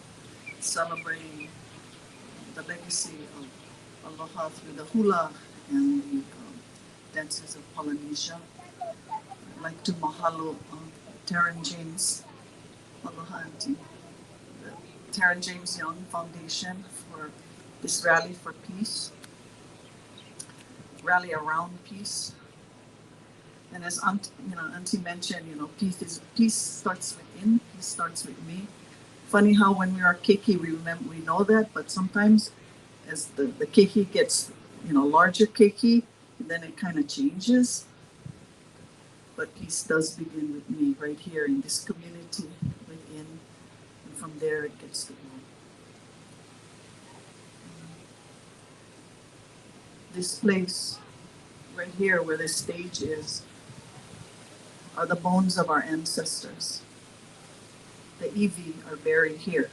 celebrating the legacy of Aloha through the hula and the dances of Polynesia. I'd like to mahalo Taryn James, Aloha Auntie, the Taryn James Young Foundation for this rally for peace, rally around peace. And as Auntie mentioned, peace starts within, peace starts with me. Funny how when we are keiki, we know that, but sometimes as the keiki gets, larger keiki, then it kind of changes. But peace does begin with me right here in this community within, and from there it gets to world. This place right here where this stage is are the bones of our ancestors. The iwi are buried here,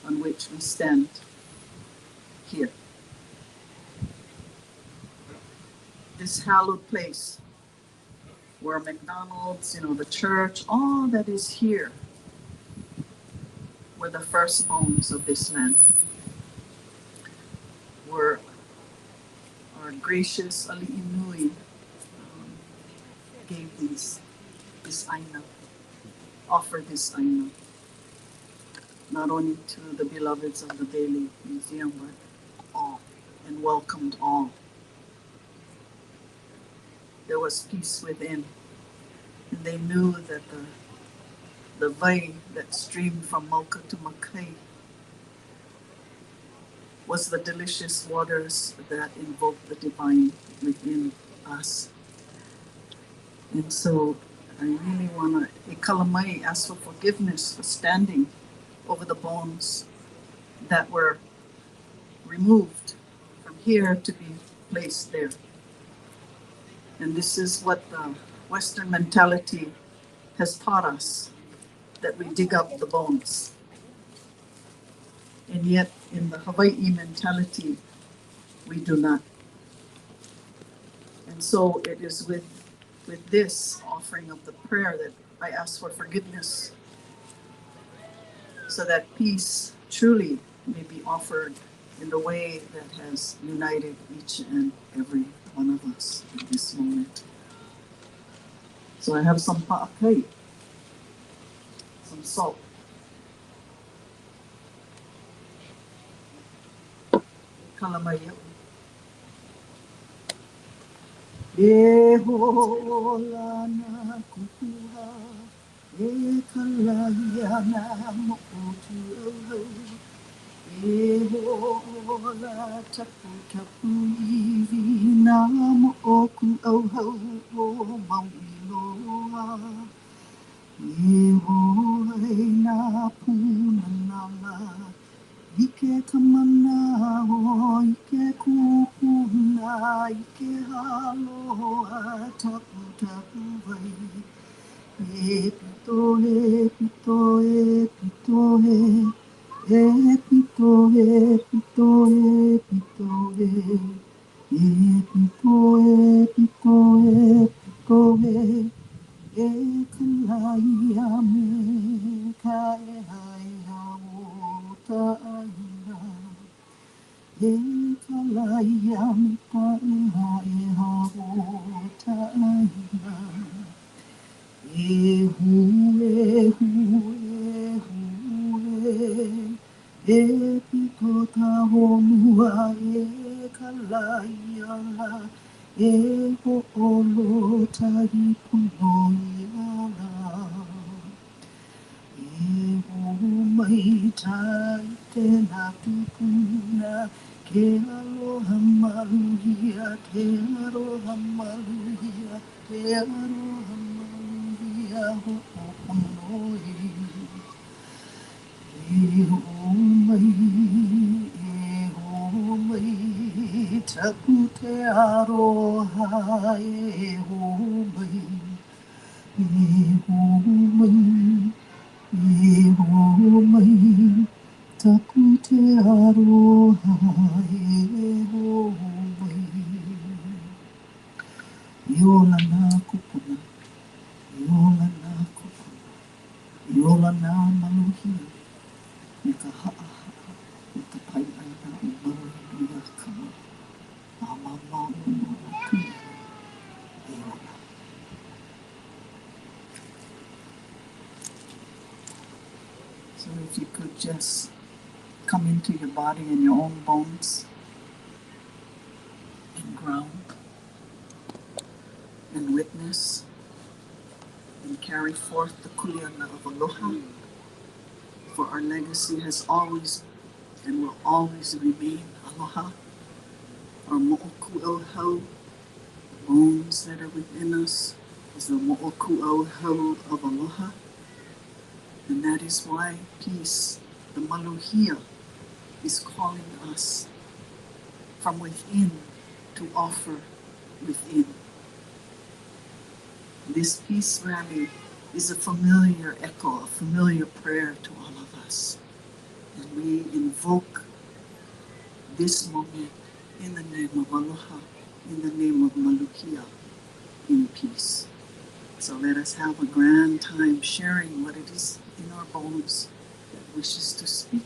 on which we stand here. This hallowed place where McDonald's, the church, all that is here were the first bones of this land, where our gracious Ali'inui gave this aina, offered this aina, not only to the beloveds of the Bailey Museum, but all, and welcomed all. There was peace within, and they knew that the vai that streamed from Mauka to Makai was the delicious waters that invoked the divine within us. And so I really want to, Ikalamai, ask for forgiveness for standing over the bones that were removed from here to be placed there. And this is what the Western mentality has taught us, that we dig up the bones. And yet in the Hawaii mentality, we do not. And so it is with this offering of the prayer that I ask for forgiveness, so that peace truly may be offered in the way that has united each and every one of us in this moment. So I have some pa'akai, some salt. Kalamaya. E hola na kupuha, e kalaya na mo'otu au. E hola tapu tapu iwi na mo'oku au hau o Maui loa. E hoi na puna nala, ike kamana o ike kupuna, ike haloa tapu tapu vai. E pito e pito e pito e, e pito e pito e pito e, e pito e pito e pito e. E kalaya me ka e hai hao ta aina. E kalaya me ka e hai hao ta aina. E hu e hu e hu e. E piko ka honua e kalaya la. E ho olo tahi puno i ala. E ho mai tai te nā tupuna. Ke aloha maluhia, ke aloha maluhia, ke aloha maluhia ho o puno i. E ho mai Takute aroha e ho mai, e ho mai, e ho mai. Takute aroha e ho mai. Yola na kupuna, yola na kupuna, yola na maluhia, me ka haa, me ka pai aina o maluhia ka amama o maluhia. So if you could just come into your body and your own bones and ground and witness and carry forth the kuleana of aloha, for our legacy has always and will always remain aloha. Our mo'oku'auhau, the bones that are within us, is the mo'oku'auhau of aloha, and that is why peace, the maluhia, is calling us from within to offer within. This peace rally is a familiar echo, a familiar prayer to all of us. And we invoke this moment in the name of aloha, in the name of maluhia, in peace. So let us have a grand time sharing what it is in our bones that wishes to speak.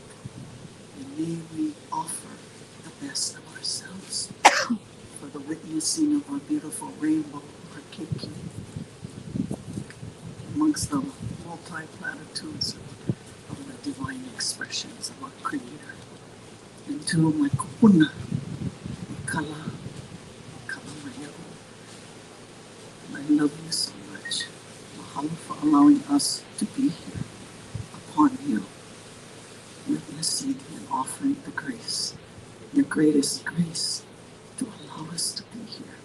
And may we offer the best of ourselves for the witnessing of our beautiful rainbow, our keiki, amongst the multi-platitudes of the divine expressions of our Creator. And to my kupuna, kala, kala mayahu, I love you so much. Mahalo for allowing us to be here upon you, witnessing and offering the grace, your greatest grace, to allow us to be here.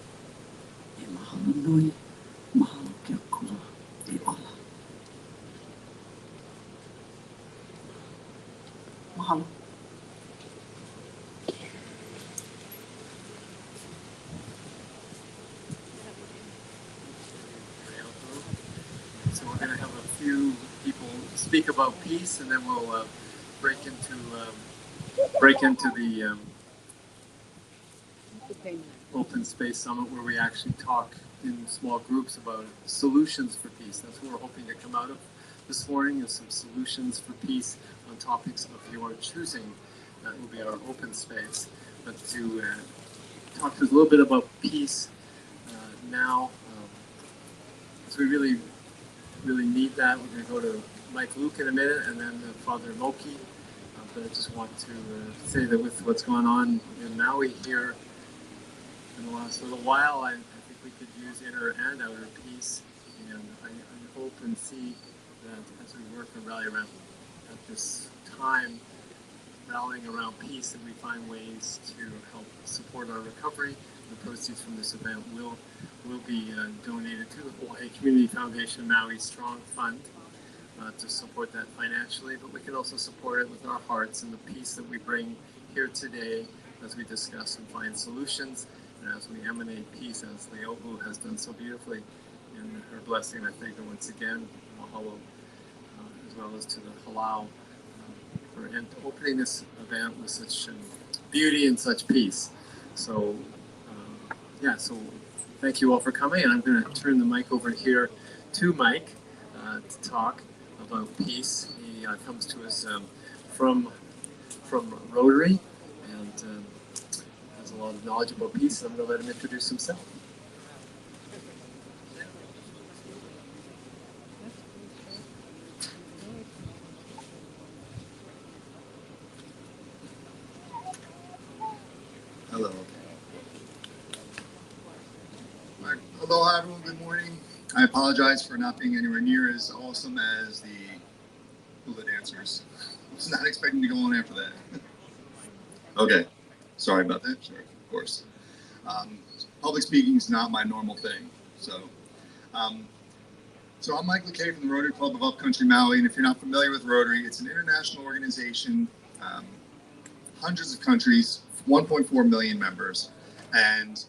E mahalo nui, mahalo kia kula, e ola. Mahalo. So we're going to have a few people speak about peace, and then we'll break into the open space summit where we actually talk in small groups about solutions for peace. That's what we're hoping to come out of this morning, is some solutions for peace on topics of your choosing. That will be our open space. But to talk to us a little bit about peace now, because we really need that. We're going to go to Mike Luke in a minute, and then Father Moki. But I just want to say that with what's going on in Maui here in the last little while, I think we could use inner and outer peace. And I hope and see that as we work and rally around at this time, rallying around peace, that we find ways to help support our recovery. The proceeds from this event will be donated to the Hawaii Community Foundation Maui Strong Fund to support that financially, but we can also support it with our hearts and the peace that we bring here today as we discuss and find solutions, and as we emanate peace, as Leohu has done so beautifully in her blessing. I thank her once again, mahalo, as well as to the halau for opening this event with such beauty and such peace. So, so thank you all for coming, and I'm going to turn the mic over here to Mike to talk about peace. He comes to us from Rotary, and has a lot of knowledge about peace. I'm going to let him introduce himself. Hello. Aloha, everyone. Good morning. I apologize for not being anywhere near as awesome as the hula dancers. I was not expecting to go on after that. Okay. Sorry about that. Sure, of course. Public speaking is not my normal thing. So I'm Mike LeKay from the Rotary Club of Upcountry Maui. And if you're not familiar with Rotary, it's an international organization, hundreds of countries, 1.4 million members. and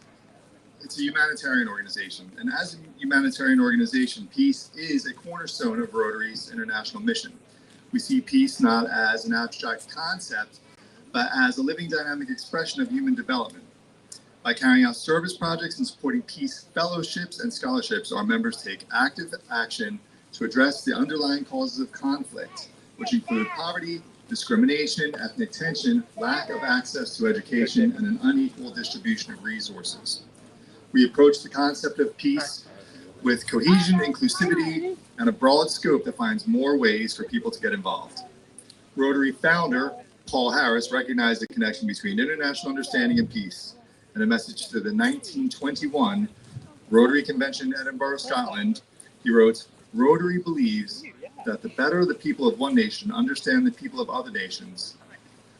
it's a humanitarian organization. And as a humanitarian organization, peace is a cornerstone of Rotary's international mission. We see peace not as an abstract concept, but as a living dynamic expression of human development. By carrying out service projects and supporting peace fellowships and scholarships, our members take active action to address the underlying causes of conflict, which include poverty, discrimination, ethnic tension, lack of access to education, and an unequal distribution of resources. We approach the concept of peace with cohesion, inclusivity, and a broad scope that finds more ways for people to get involved. Rotary founder Paul Harris recognized the connection between international understanding and peace. In a message to the 1921 Rotary Convention in Edinburgh, Scotland, he wrote, "Rotary believes that the better the people of one nation understand the people of other nations,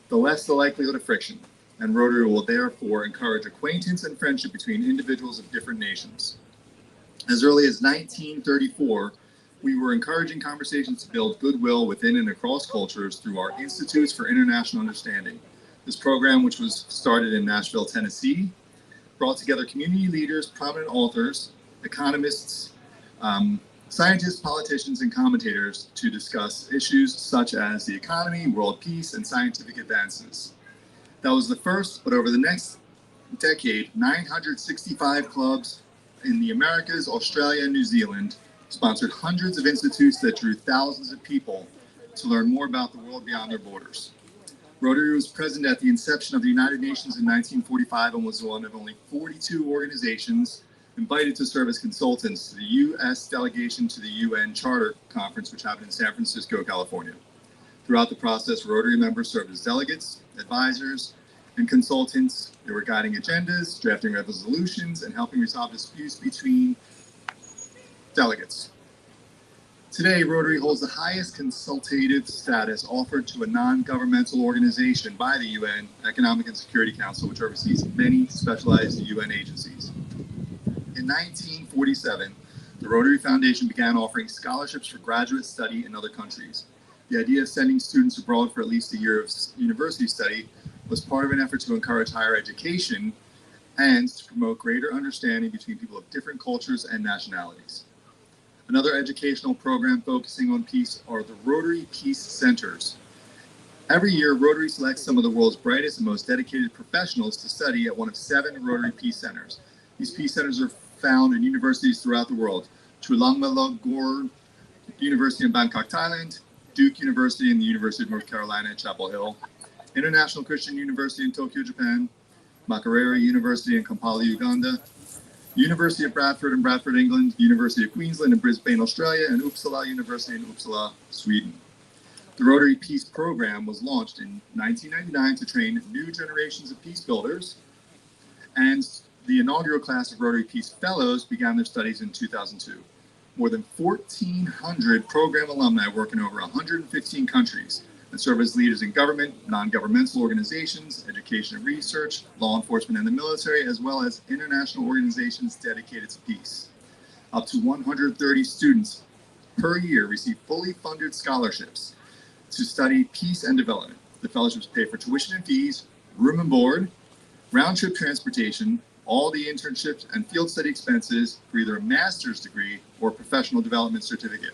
the less the likelihood of friction, and Rotary will therefore encourage acquaintance and friendship between individuals of different nations." As early as 1934, we were encouraging conversations to build goodwill within and across cultures through our Institutes for International Understanding. This program, which was started in Nashville, Tennessee, brought together community leaders, prominent authors, economists, scientists, politicians, and commentators to discuss issues such as the economy, world peace, and scientific advances. That was the first, but over the next decade, 965 clubs in the Americas, Australia, and New Zealand sponsored hundreds of institutes that drew thousands of people to learn more about the world beyond their borders. Rotary was present at the inception of the United Nations in 1945 and was one of only 42 organizations invited to serve as consultants to the U.S. delegation to the UN Charter Conference, which happened in San Francisco, California. Throughout the process, Rotary members served as delegates, advisors, and consultants. They were guiding agendas, drafting resolutions, and helping resolve disputes between delegates. Today, Rotary holds the highest consultative status offered to a non-governmental organization by the UN Economic and Security Council, which oversees many specialized UN agencies. In 1947, the Rotary Foundation began offering scholarships for graduate study in other countries. The idea of sending students abroad for at least a year of university study was part of an effort to encourage higher education and to promote greater understanding between people of different cultures and nationalities. Another educational program focusing on peace are the Rotary Peace Centers. Every year, Rotary selects some of the world's brightest and most dedicated professionals to study at one of 7 Rotary Peace Centers. These peace centers are found in universities throughout the world: Chulalongkorn University in Bangkok, Thailand; Duke University and the University of North Carolina at Chapel Hill; International Christian University in Tokyo, Japan; Makerere University in Kampala, Uganda; University of Bradford in Bradford, England; University of Queensland in Brisbane, Australia; and Uppsala University in Uppsala, Sweden. The Rotary Peace Program was launched in 1999 to train new generations of peace builders, and the inaugural class of Rotary Peace Fellows began their studies in 2002. More than 1,400 program alumni work in over 115 countries and serve as leaders in government, non-governmental organizations, education and research, law enforcement and the military, as well as international organizations dedicated to peace. Up to 130 students per year receive fully funded scholarships to study peace and development. The fellowships pay for tuition and fees, room and board, round-trip transportation, all the internships and field study expenses for either a master's degree or professional development certificate.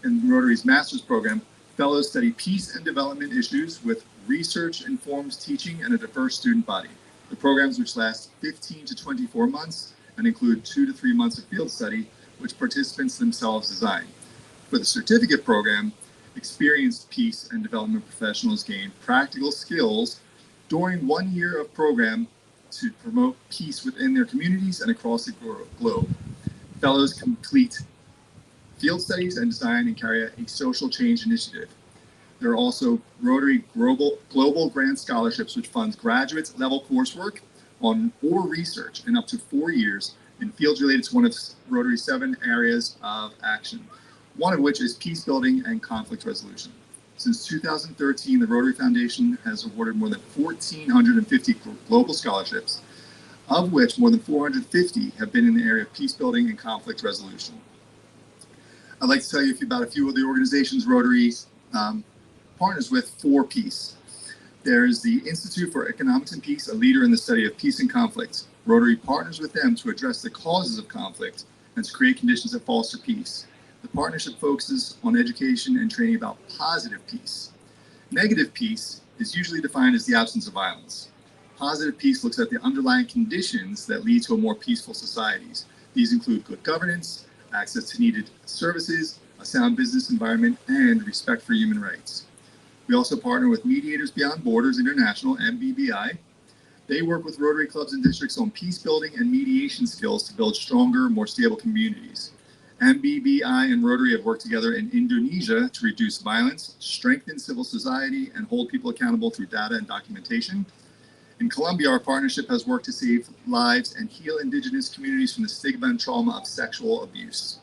In Rotary's master's program, fellows study peace and development issues with research-informed teaching and a diverse student body. The programs, which last 15 to 24 months and include 2 to 3 months of field study, which participants themselves design. For the certificate program, experienced peace and development professionals gain practical skills during 1 year of program to promote peace within their communities and across the globe. Fellows complete field studies and design and carry out a social change initiative. There are also Rotary Global Grant Scholarships, which funds graduate level coursework on or research in up to 4 years in fields related to one of Rotary's 7 areas of action, one of which is peace building and conflict resolution. Since 2013, the Rotary Foundation has awarded more than 1,450 global scholarships, of which more than 450 have been in the area of peace building and conflict resolution. I'd like to tell you about a few of the organizations Rotary partners with for peace. There is the Institute for Economics and Peace, a leader in the study of peace and conflict. Rotary partners with them to address the causes of conflict and to create conditions that foster peace. The partnership focuses on education and training about positive peace. Negative peace is usually defined as the absence of violence. Positive peace looks at the underlying conditions that lead to a more peaceful societies. These include good governance, access to needed services, a sound business environment, and respect for human rights. We also partner with Mediators Beyond Borders International, MBBI. They work with Rotary clubs and districts on peace building and mediation skills to build stronger, more stable communities. MBBI and Rotary have worked together in Indonesia to reduce violence, strengthen civil society, and hold people accountable through data and documentation. In Colombia, our partnership has worked to save lives and heal indigenous communities from the stigma and trauma of sexual abuse.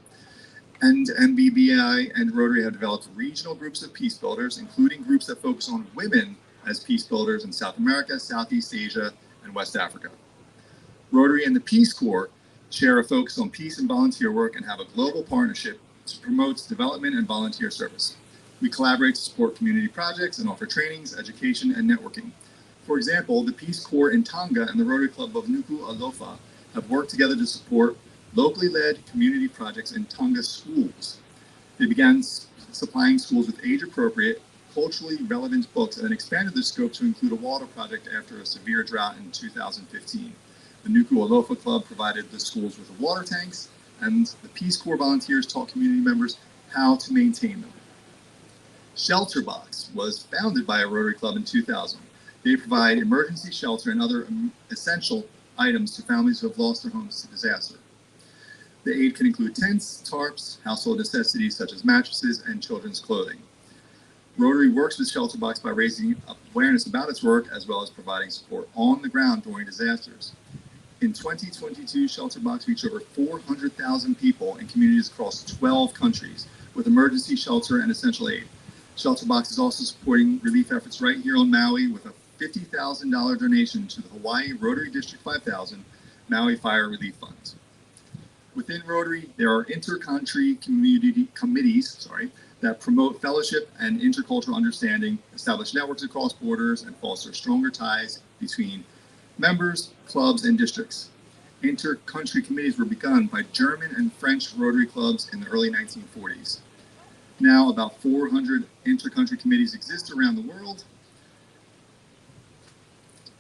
And MBBI and Rotary have developed regional groups of peace builders, including groups that focus on women as peace builders in South America, Southeast Asia, and West Africa. Rotary and the Peace Corps share a focus on peace and volunteer work and have a global partnership to promote development and volunteer service. We collaborate to support community projects and offer trainings, education, and networking. For example, the Peace Corps in Tonga and the Rotary Club of Nuku Alofa have worked together to support locally led community projects in Tonga schools. They began supplying schools with age-appropriate, culturally relevant books and expanded the scope to include a water project after a severe drought in 2015. The Nuku Alofa Club provided the schools with water tanks, and the Peace Corps volunteers taught community members how to maintain them. Shelter Box was founded by a Rotary Club in 2000. They provide emergency shelter and other essential items to families who have lost their homes to disaster. The aid can include tents, tarps, household necessities such as mattresses, and children's clothing. Rotary works with Shelter Box by raising awareness about its work as well as providing support on the ground during disasters. In 2022, Shelter Box reached over 400,000 people in communities across 12 countries with emergency shelter and essential aid. Shelter Box is also supporting relief efforts right here on Maui with a $50,000 donation to the Hawaii Rotary District 5000 Maui Fire Relief Fund. Within Rotary, there are inter-country community committees that promote fellowship and intercultural understanding, establish networks across borders, and foster stronger ties between members, clubs, and districts. Inter-country committees were begun by German and French Rotary clubs in the early 1940s. Now, about 400 inter-country committees exist around the world.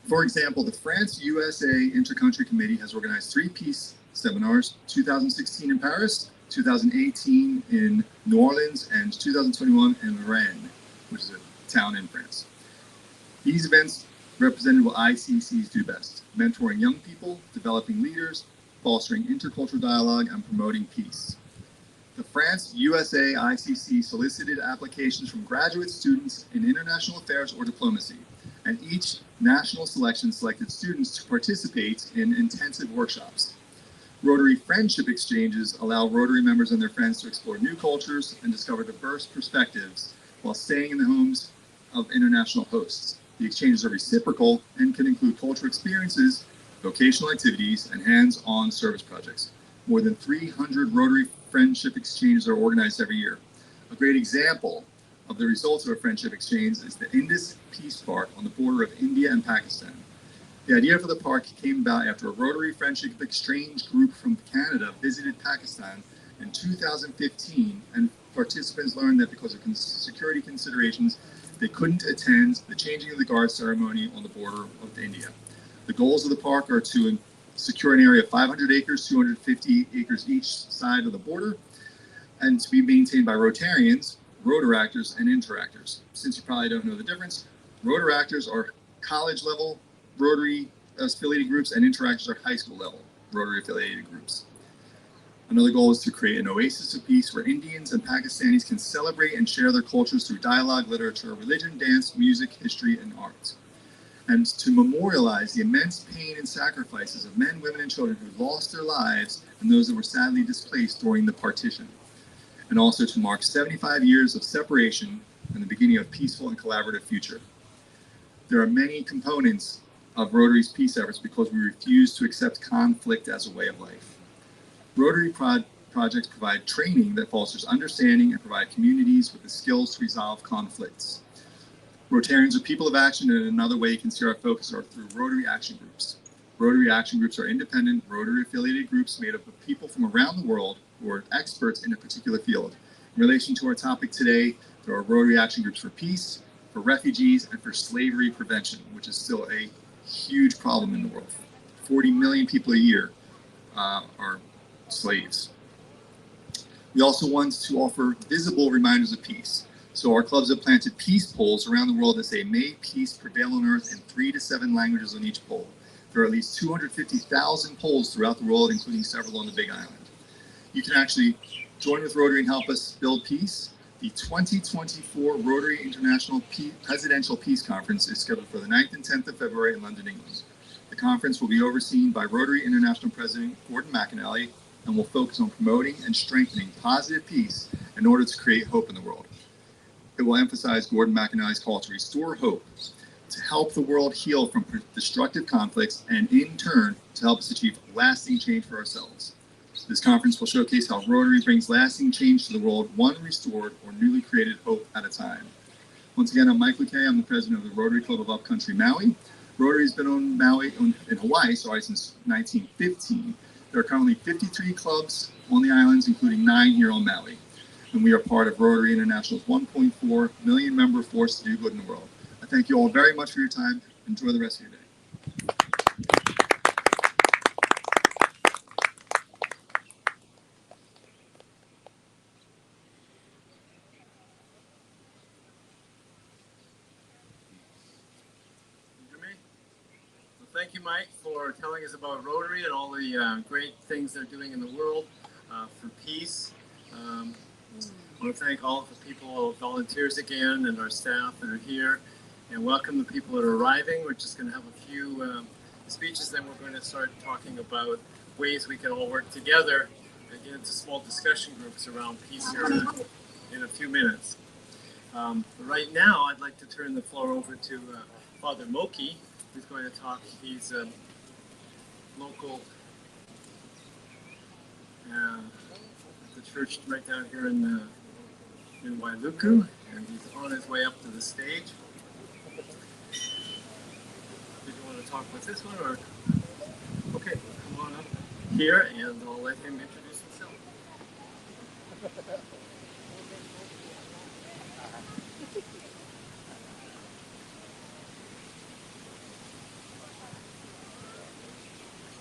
For example, the France-USA Inter-Country Committee has organized 3 peace seminars, 2016 in Paris, 2018 in New Orleans, and 2021 in Rennes, which is a town in France. These events represented what ICCs do best: mentoring young people, developing leaders, fostering intercultural dialogue, and promoting peace. The France-USA ICC solicited applications from graduate students in international affairs or diplomacy, and each national selection selected students to participate in intensive workshops. Rotary Friendship Exchanges allow Rotary members and their friends to explore new cultures and discover diverse perspectives while staying in the homes of international hosts. The exchanges are reciprocal and can include cultural experiences, vocational activities, and hands-on service projects. More than 300 Rotary Friendship Exchanges are organized every year. A great example of the results of a friendship exchange is the Indus Peace Park on the border of India and Pakistan. The idea for the park came about after a Rotary Friendship Exchange group from Canada visited Pakistan in 2015, and participants learned that because of security considerations, they couldn't attend the changing of the guard ceremony on the border of India. The goals of the park are to secure an area of 500 acres, 250 acres each side of the border, and to be maintained by Rotarians, Rotaractors, and Interactors. Since you probably don't know the difference, Rotaractors are college level Rotary affiliated groups, and Interactors are high school level Rotary affiliated groups. Another goal is to create an oasis of peace where Indians and Pakistanis can celebrate and share their cultures through dialogue, literature, religion, dance, music, history, and art. And to memorialize the immense pain and sacrifices of men, women, and children who lost their lives and those that were sadly displaced during the partition. And also to mark 75 years of separation and the beginning of a peaceful and collaborative future. There are many components of Rotary's peace efforts because we refuse to accept conflict as a way of life. Rotary projects provide training that fosters understanding and provide communities with the skills to resolve conflicts. Rotarians are people of action, and another way you can see our focus are through Rotary Action Groups. Rotary Action Groups are independent, Rotary-affiliated groups made up of people from around the world who are experts in a particular field. In relation to our topic today, there are Rotary Action Groups for peace, for refugees, and for slavery prevention, which is still a huge problem in the world. 40 million people a year are slaves. We also want to offer visible reminders of peace. So our clubs have planted peace poles around the world that say, "May peace prevail on earth," in 3 to 7 languages on each pole. There are at least 250,000 poles throughout the world, including several on the Big Island. You can actually join with Rotary and help us build peace. The 2024 Rotary International Presidential Peace Conference is scheduled for the 9th and 10th of February in London, England. The conference will be overseen by Rotary International President Gordon McAnally and will focus on promoting and strengthening positive peace in order to create hope in the world. It will emphasize Gordon McAnally's call to restore hope, to help the world heal from destructive conflicts, and in turn, to help us achieve lasting change for ourselves. This conference will showcase how Rotary brings lasting change to the world, one restored or newly created hope at a time. Once again, I'm Mike Luque. I'm the president of the Rotary Club of Upcountry Maui. Rotary's been on Maui, in Hawaii, since 1915. There are currently 53 clubs on the islands, including 9 here on Maui. And we are part of Rotary International's 1.4 million member force to do good in the world. I thank you all very much for your time. Enjoy the rest of your day. Thank you, Mike, for telling us about Rotary and all the great things they're doing in the world for peace. I want to thank all of the people, volunteers again, and our staff that are here, and welcome the people that are arriving. We're just going to have a few speeches, then we're going to start talking about ways we can all work together and get into small discussion groups around peace here in a few minutes. But right now, I'd like to turn the floor over to Father Moki, who's going to talk. He's a local at the church right down here in Wailuku, and he's on his way up to the stage. Did you want to talk with this one, or? Okay, come on up here, and I'll let him introduce himself.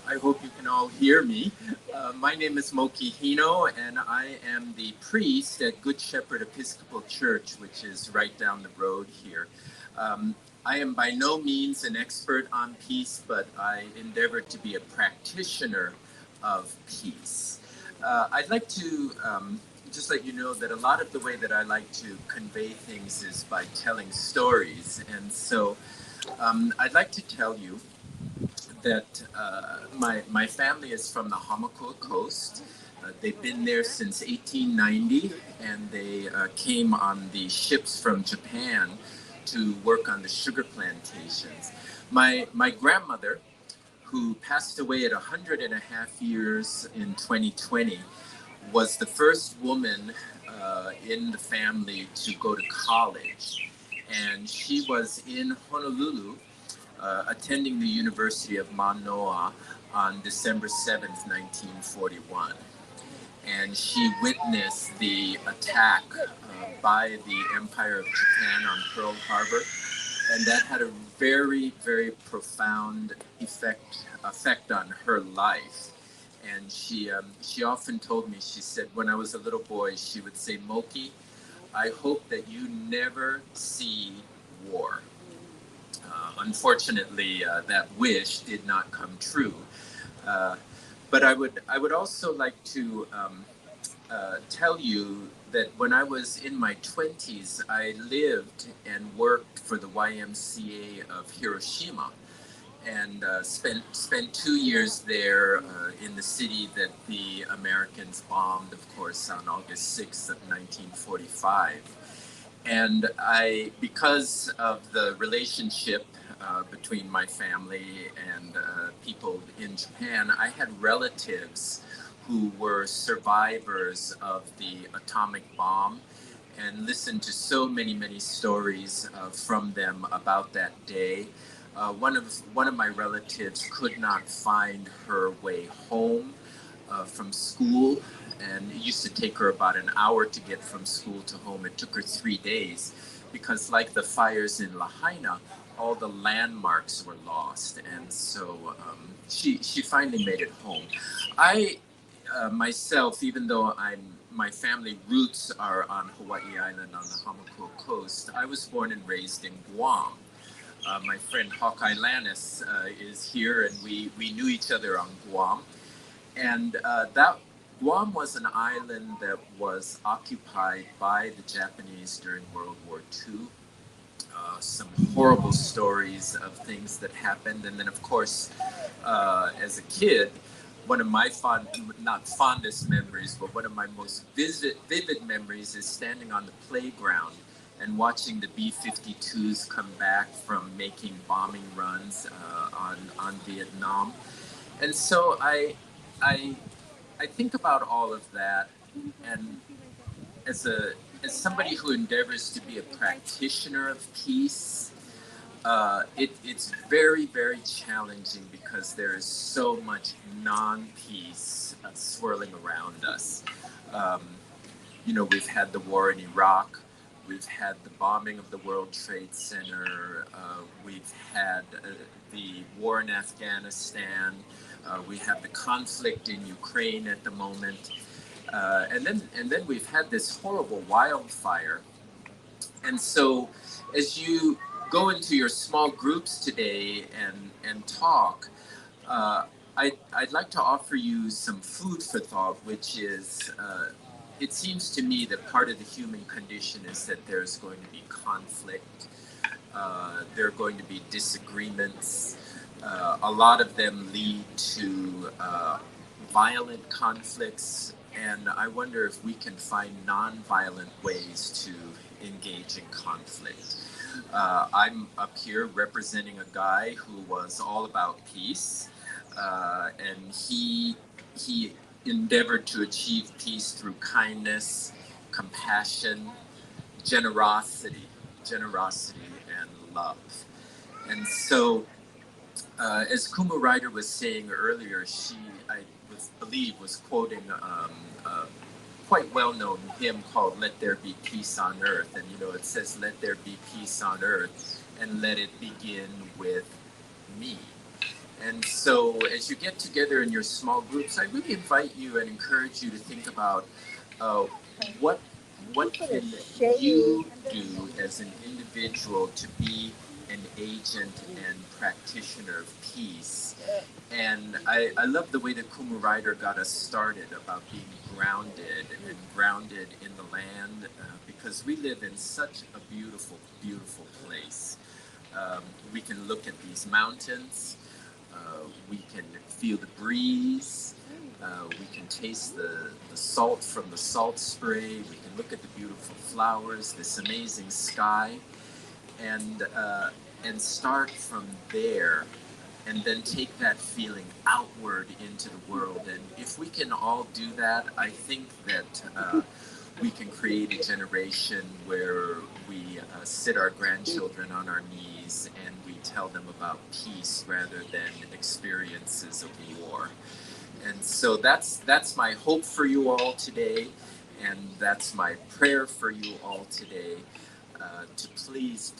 I hope you can all hear me. My name is Moki Hino, and I am the priest at Good Shepherd Episcopal Church, which is right down the road here. I am by no means an expert on peace, but I endeavor to be a practitioner of peace. I'd like to just let you know that a lot of the way that I like to convey things is by telling stories. And so I'd like to tell you that my family is from the Hamakua Coast. They've been there since 1890, and they came on the ships from Japan to work on the sugar plantations. My grandmother, who passed away at 100.5 years in 2020, was the first woman in the family to go to college. And she was in Honolulu attending the University of Manoa on December 7th, 1941. And she witnessed the attack by the Empire of Japan on Pearl Harbor. And that had a very, very profound effect on her life. And she often told me, she said, when I was a little boy, she would say, "Moki, I hope that you never see war." Unfortunately, that wish did not come true. But I would also like to tell you that when I was in my 20s, I lived and worked for the YMCA of Hiroshima, and spent 2 years there in the city that the Americans bombed, of course, on August 6th of 1945. And because of the relationship between my family and people in Japan, I had relatives who were survivors of the atomic bomb. and listened to so many stories from them about that day. One of my relatives could not find her way home from school, and it used to take her about an hour to get from school to home. It took her 3 days because, like the fires in Lahaina, all the landmarks were lost, and so she finally made it home. I myself, even though my family roots are on Hawaii Island on the Hamakua coast, I was born and raised in Guam. My friend Hawkeye Lannis is here, and we knew each other on Guam. And that Guam was an island that was occupied by the Japanese during World War II. Some horrible stories of things that happened, and then of course, as a kid, one of my not fondest memories, but one of my most vivid memories is standing on the playground and watching the B-52s come back from making bombing runs on Vietnam. And so I think about all of that, and as somebody who endeavors to be a practitioner of peace, it's very challenging because there is so much non-peace swirling around us. Um, we've had the war in Iraq. We've had the bombing of the World Trade Center. We've had the war in Afghanistan. We have the conflict in Ukraine at the moment. And then we've had this horrible wildfire. And so as you go into your small groups today and talk, I'd like to offer you some food for thought, which is, it seems to me that part of the human condition is that there's going to be conflict. There are going to be disagreements. A lot of them lead to violent conflicts, and I wonder if we can find non-violent ways to engage in conflict. I'm up here representing a guy who was all about peace, and he endeavored to achieve peace through kindness, compassion, generosity, and love. And so, as Kuma Ryder was saying earlier, I believe, was quoting a quite well-known hymn called "Let There Be Peace on Earth," and it says, "Let there be peace on earth, and let it begin with me." And so, as you get together in your small groups, I really invite you and encourage you to think about what can you do as an individual to be an agent and practitioner of peace. And I love the way that Kuma Ryder got us started about being grounded in the land, because we live in such a beautiful place. We can look at these mountains. We can feel the breeze. We can taste the salt from the salt spray. We can look at the beautiful flowers, this amazing sky, and start from there, and then take that feeling outward into the world. And if we can all do that, I think that we can create a generation where we sit our grandchildren on our knees and we tell them about peace rather than experiences of war. And so that's my hope for you all today, and that's my prayer for you all today, to please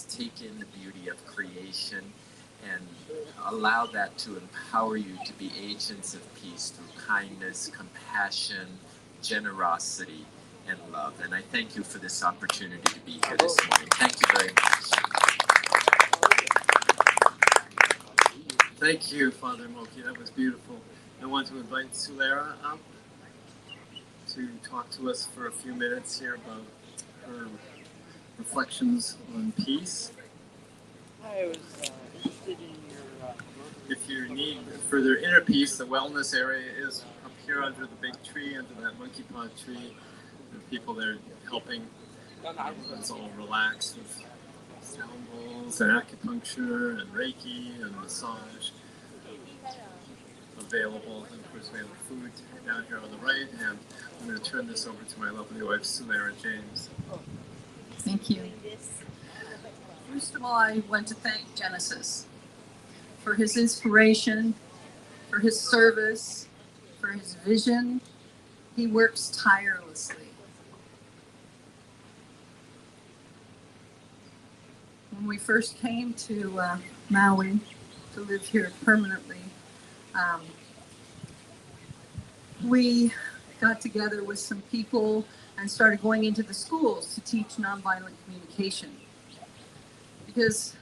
take in the beauty of creation and allow that to empower you to be agents of peace through kindness, compassion, generosity, and love. And I thank you for this opportunity to be here this morning. Thank you very much. Thank you, Father Moki. That was beautiful. I want to invite Sulera up to talk to us for a few minutes here about her reflections on peace. I was interested in your If you need further inner peace, the wellness area is up here under the big tree, under that monkey pod tree. There are people there helping us all relax with sound bowls and acupuncture and Reiki and massage available. And of course, we have the food down here on the right, and I'm going to turn this over to my lovely wife, Sulara James. Thank you. First of all, I want to thank Genesis for his inspiration, for his service, for his vision. He works tirelessly. When we first came to Maui to live here permanently, we got together with some people and started going into the schools to teach nonviolent communication. Because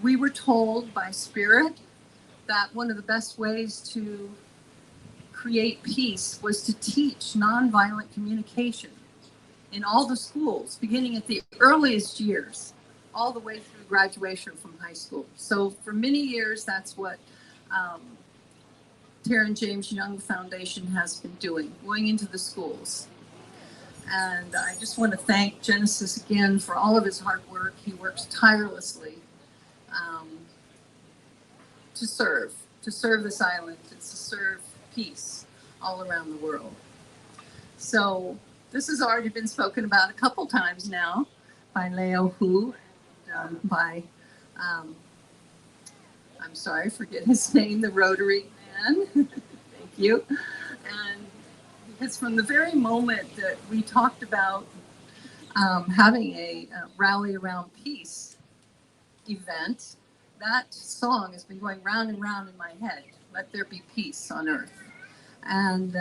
we were told by Spirit that one of the best ways to create peace was to teach nonviolent communication in all the schools, beginning at the earliest years, all the way through graduation from high school. So for many years, that's what Taryn James Young Foundation has been doing, going into the schools. And I just want to thank Genesis again for all of his hard work. He works tirelessly to serve this island, and to serve peace all around the world. So this has already been spoken about a couple times now by Leo Hu, by, I'm sorry, forget his name, the Rotary man. Thank you. And because from the very moment that we talked about having a rally around peace event, that song has been going round and round in my head. Let there be peace on earth. And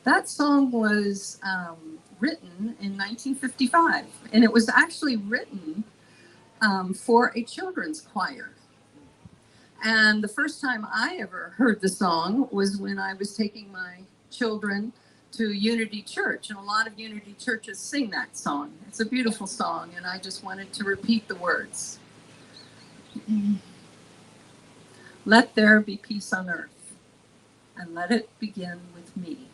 that song was written in 1955, and it was actually written for a children's choir. And the first time I ever heard the song was when I was taking my children to Unity Church, and a lot of Unity churches sing that song. It's a beautiful song, and I just wanted to repeat the words. Let there be peace on earth, and let it begin with me.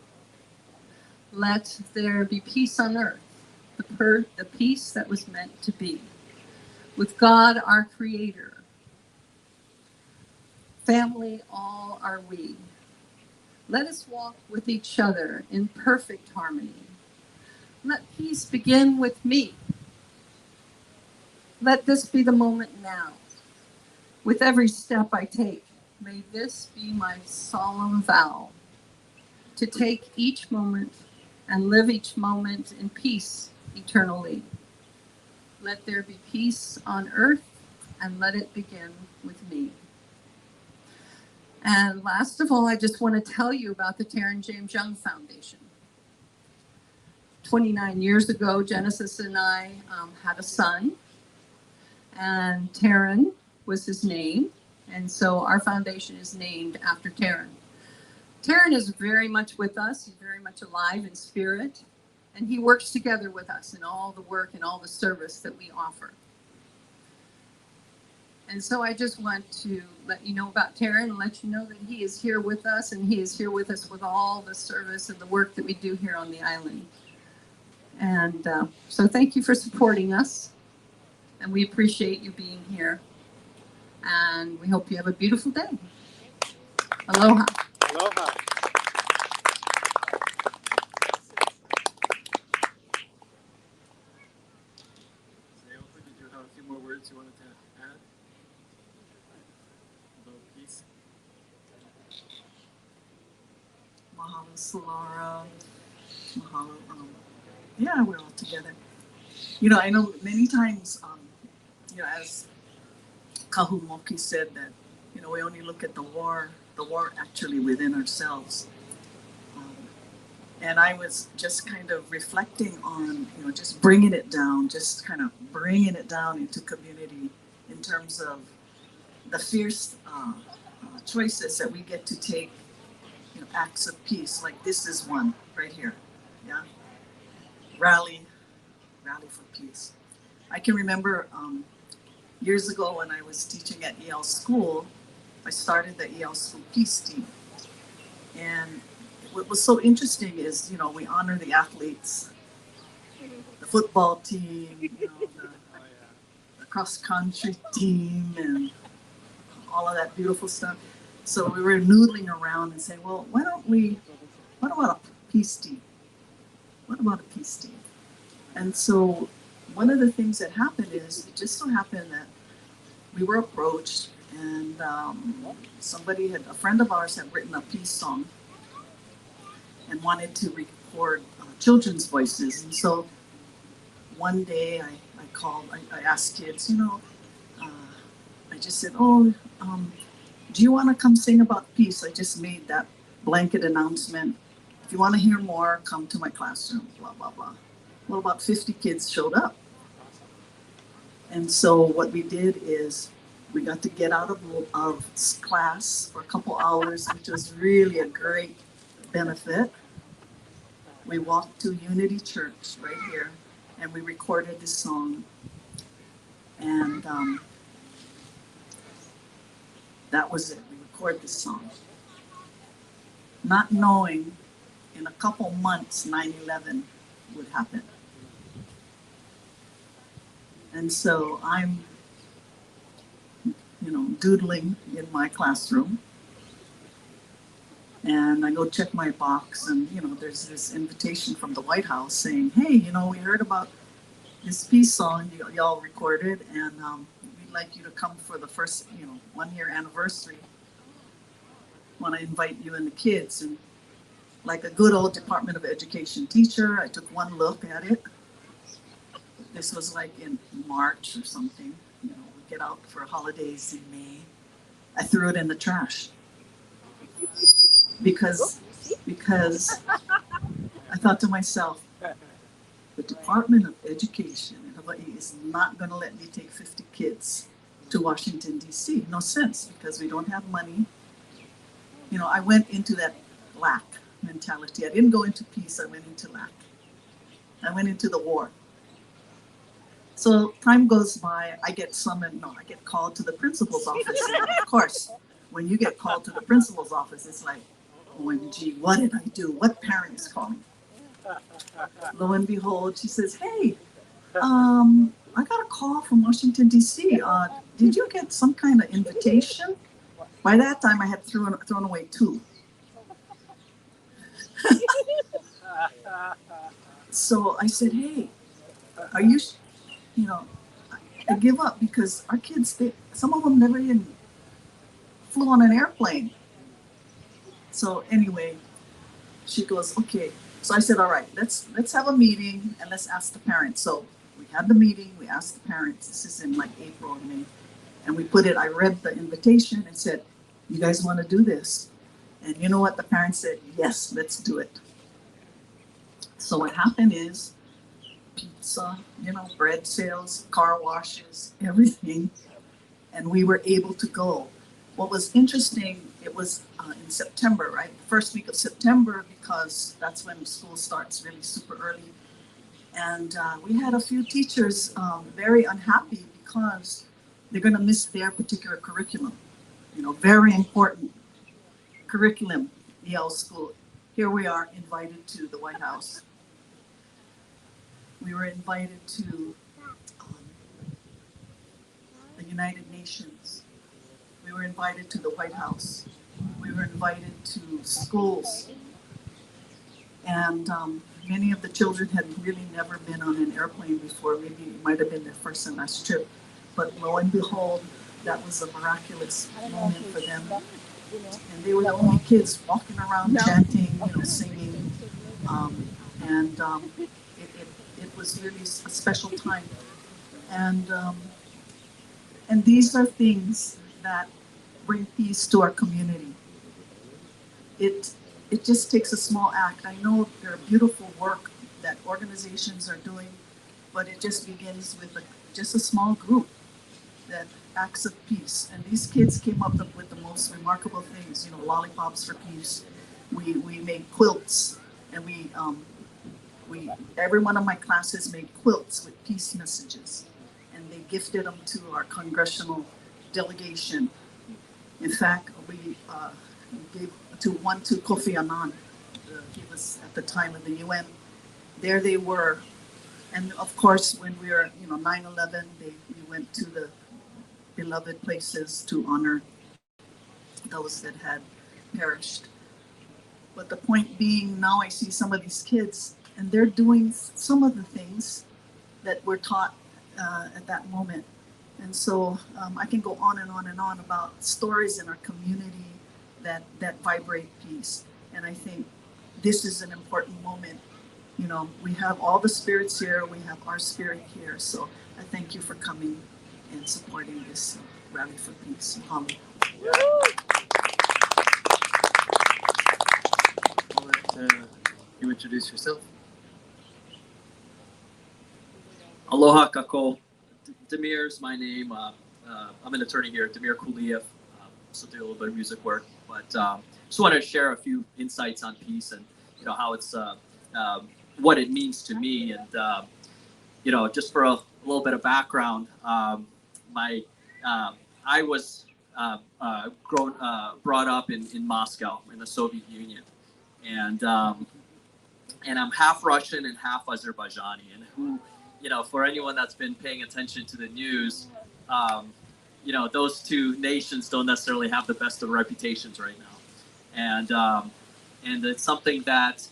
Let there be peace on earth, the peace that was meant to be, with God our Creator. Family all are we. Let us walk with each other in perfect harmony. Let peace begin with me. Let this be the moment now. With every step I take, may this be my solemn vow, to take each moment and live each moment in peace eternally. Let there be peace on earth, and let it begin with me. And last of all, I just want to tell you about the Taryn James Young Foundation. 29 years ago, Genesis and I had a son, and Taryn was his name. And so our foundation is named after Taryn. Taryn is very much with us. He's very much alive in spirit. And he works together with us in all the work and all the service that we offer. And so I just want to let you know about Taryn and let you know that he is here with us, and he is here with us with all the service and the work that we do here on the island. And so thank you for supporting us, and we appreciate you being here. And we hope you have a beautiful day. Aloha. Aloha. Did you have a few more words you wanted to add about peace? Mahalo, Solara. Mahalo. Yeah, we're all together. You know, I know many times, as Kahumoki said, that, we only look at the war actually within ourselves. And I was just kind of reflecting on, just bringing it down, just kind of bringing it down into community in terms of the fierce choices that we get to take, acts of peace. Like this is one right here. Yeah. Rally for peace. I can remember years ago when I was teaching at EL School, I started the EL School Peace Team. And what was so interesting is, we honor the athletes, the football team, the cross country team, and all of that beautiful stuff. So we were noodling around and saying, well, what about a peace tea? What about a peace tea? And so one of the things that happened is, it just so happened that we were approached, and a friend of ours had written a peace song and wanted to record children's voices. And so one day I called, I asked kids, uh, I just said, oh, do you want to come sing about peace? I just made that blanket announcement. If you want to hear more, come to my classroom, blah, blah, blah. Well, about 50 kids showed up. And so what we did is we got to get out of class for a couple hours, which was really a great benefit. We walked to Unity Church right here, and we recorded this song. And that was it. We recorded this song. Not knowing in a couple months 9/11 would happen. And so I'm, doodling in my classroom, and I go check my box, and there's this invitation from the White House saying, hey, we heard about this peace song y'all recorded, and we'd like you to come for the first 1 year anniversary. Want to invite you and the kids. And like a good old Department of Education teacher, I took one look at it. This was like in March or something. We get out for holidays in May. I threw it in the trash because I thought to myself, the Department of Education in Hawaii is not going to let me take 50 kids to Washington, D.C. No sense, because we don't have money. I went into that lack mentality. I didn't go into peace, I went into lack. I went into the war. So time goes by, I get called to the principal's office. And of course, when you get called to the principal's office, it's like, OMG, what did I do? What parent is calling? Lo and behold, she says, hey, I got a call from Washington, D.C. Did you get some kind of invitation? By that time, I had thrown away two. So I said, hey, are you, I give up because our kids, some of them never even flew on an airplane. So anyway, she goes, okay. So I said, all right, let's have a meeting and let's ask the parents. So we had the meeting, we asked the parents. This is in like April or May. And we put it, I read the invitation and said, you guys want to do this? And you know what? The parents said, yes, let's do it. So what happened is pizza, bread sales, car washes, everything. And we were able to go. What was interesting, it was in September, right? First week of September, because that's when school starts really super early. And we had a few teachers very unhappy because they're going to miss their particular curriculum. Very important curriculum, Yale School. Here we are invited to the White House. We were invited to the United Nations. We were invited to the White House. We were invited to schools. And many of the children had really never been on an airplane before. Maybe it might have been their first and last trip. But lo and behold, that was a miraculous moment for them. And they were the only kids walking around chanting, singing. And it was really a special time. And these are things that bring peace to our community. It just takes a small act. I know there are beautiful work that organizations are doing, but it just begins with just a small group that acts of peace. And these kids came up with the most remarkable things. Lollipops for peace. We made quilts, and we every one of my classes made quilts with peace messages, and they gifted them to our congressional delegation. In fact, we gave one to Kofi Annan. He was at the time of the UN. There they were. And of course, when we were, 9/11, we went to the beloved places to honor those that had perished. But the point being, now I see some of these kids, and they're doing some of the things that were taught at that moment. And so I can go on and on and on about stories in our community that vibrate peace. And I think this is an important moment. You know, we have all the spirits here, we have our spirit here. So I thank you for coming and supporting this Rally for Peace. Mahalo. I'll let you introduce yourself. Aloha kako. Demir's my name. I'm an attorney here, Demir Kuliev. So do a little bit of music work, but just wanted to share a few insights on peace and how it's what it means to me, and just for a little bit of background. My I was brought up in Moscow in the Soviet Union, and I'm half Russian and half Azerbaijani, and for anyone that's been paying attention to the news, those two nations don't necessarily have the best of reputations right now, and it's something that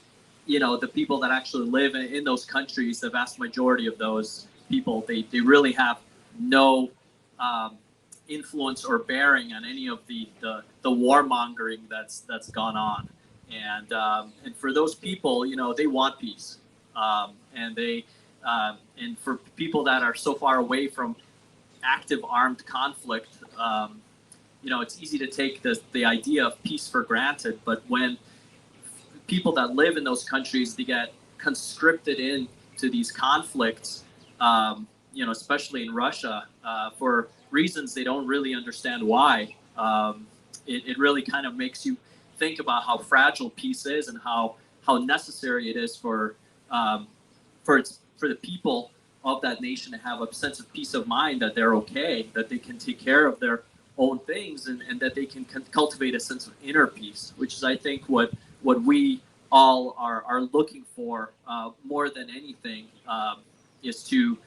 the people that actually live in those countries, the vast majority of those people, they really have no influence or bearing on any of the warmongering that's gone on, and for those people, they want peace, and for people that are so far away from active armed conflict, it's easy to take the idea of peace for granted. But when people that live in those countries, they get conscripted into these conflicts, especially in Russia, for reasons they don't really understand why. It really kind of makes you think about how fragile peace is and how necessary it is for the people of that nation to have a sense of peace of mind, that they're okay, that they can take care of their own things, and that they can cultivate a sense of inner peace, which is, I think, what we all are looking for more than anything, is to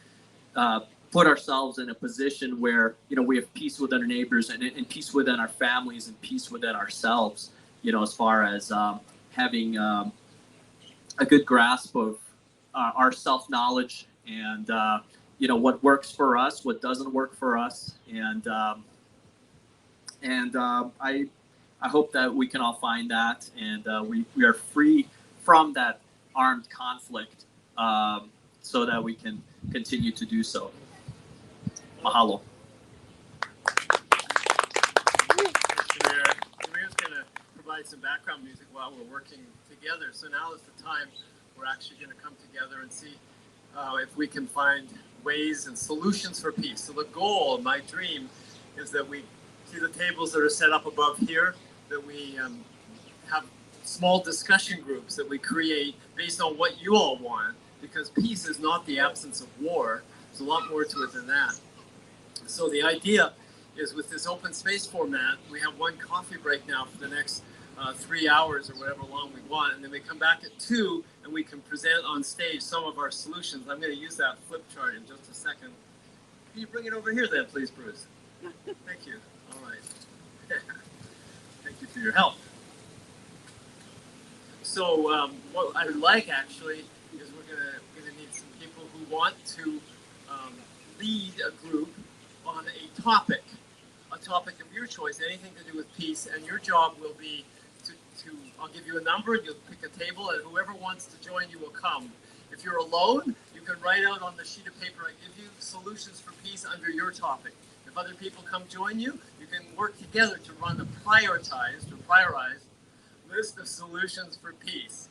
put ourselves in a position where we have peace with our neighbors, and peace within our families, and peace within ourselves, as far as having a good grasp of our self-knowledge, and what works for us, what doesn't work for us, and I hope that we can all find that, and we are free from that armed conflict, so that we can continue to do so. Mahalo. Samir's going to provide some background music while we're working together. So now is the time we're actually going to come together and see if we can find ways and solutions for peace. So the goal, my dream, is that we see the tables that are set up above here, that we have small discussion groups that we create based on what you all want, because peace is not the absence of war. There's a lot more to it than that. So the idea is, with this open space format, we have one coffee break now for the next 3 hours or whatever long we want, and then we come back at 2 and we can present on stage some of our solutions. I'm going to use that flip chart in just a second. Can you bring it over here then, please, Bruce? Thank you. All right. Thank you for your help. So what I would like, actually, is we're gonna need some people who want to lead a group on a topic of your choice, anything to do with peace, and your job will be to I'll give you a number, you'll pick a table, and whoever wants to join you will come. If you're alone, you can write out on the sheet of paper I give you solutions for peace under your topic. If other people come join you, you can work together to run a prioritized list of solutions for peace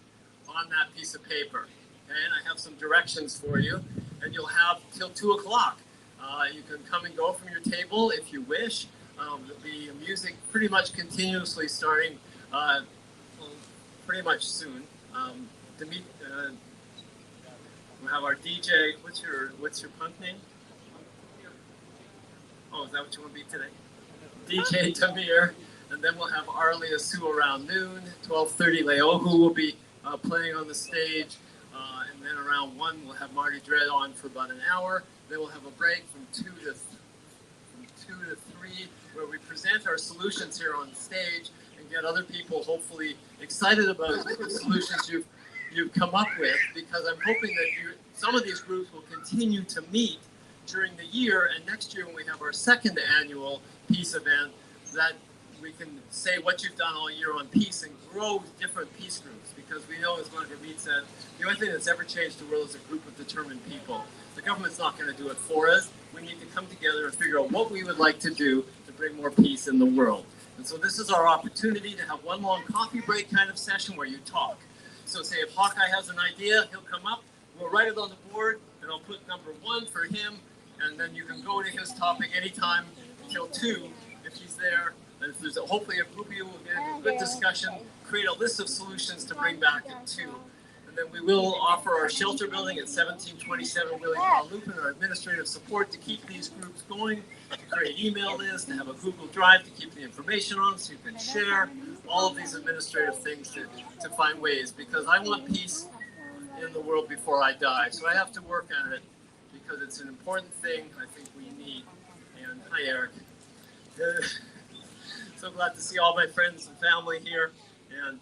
on that piece of paper. Okay, and I have some directions for you, and you'll have till 2 o'clock. You can come and go from your table if you wish. There'll be music pretty much continuously starting pretty much soon. We'll have our DJ. What's your punk name? Oh, is that what you want to be today? DJ Tamir. And then we'll have Arlia Sue around noon. 12:30, Leohu will be playing on the stage. And then around 1, we'll have Marty Dredd on for about an hour. Then we'll have a break from 2 to 3, where we present our solutions here on stage and get other people hopefully excited about the solutions you've come up with, because I'm hoping that some of these groups will continue to meet during the year, and next year when we have our second annual peace event, that we can say what you've done all year on peace and grow different peace groups, because we know, as Marguerite said, the only thing that's ever changed the world is a group of determined people. The government's not going to do it for us. We need to come together and figure out what we would like to do to bring more peace in the world. And so this is our opportunity to have one long coffee break kind of session where you talk. So say if Hawkeye has an idea, he'll come up, we'll write it on the board, and I'll put number 1 for him, and then you can go to his topic anytime until 2 if he's there. And if there's hopefully a group of you will get a good discussion, create a list of solutions to bring back at 2. And then we will offer our shelter building at 1727 William Loop and our administrative support to keep these groups going, to create email lists, to have a Google Drive to keep the information on so you can share all of these administrative things to find ways, because I want peace in the world before I die. So I have to work on it because it's an important thing I think we need. And hi, Eric. So glad to see all my friends and family here. And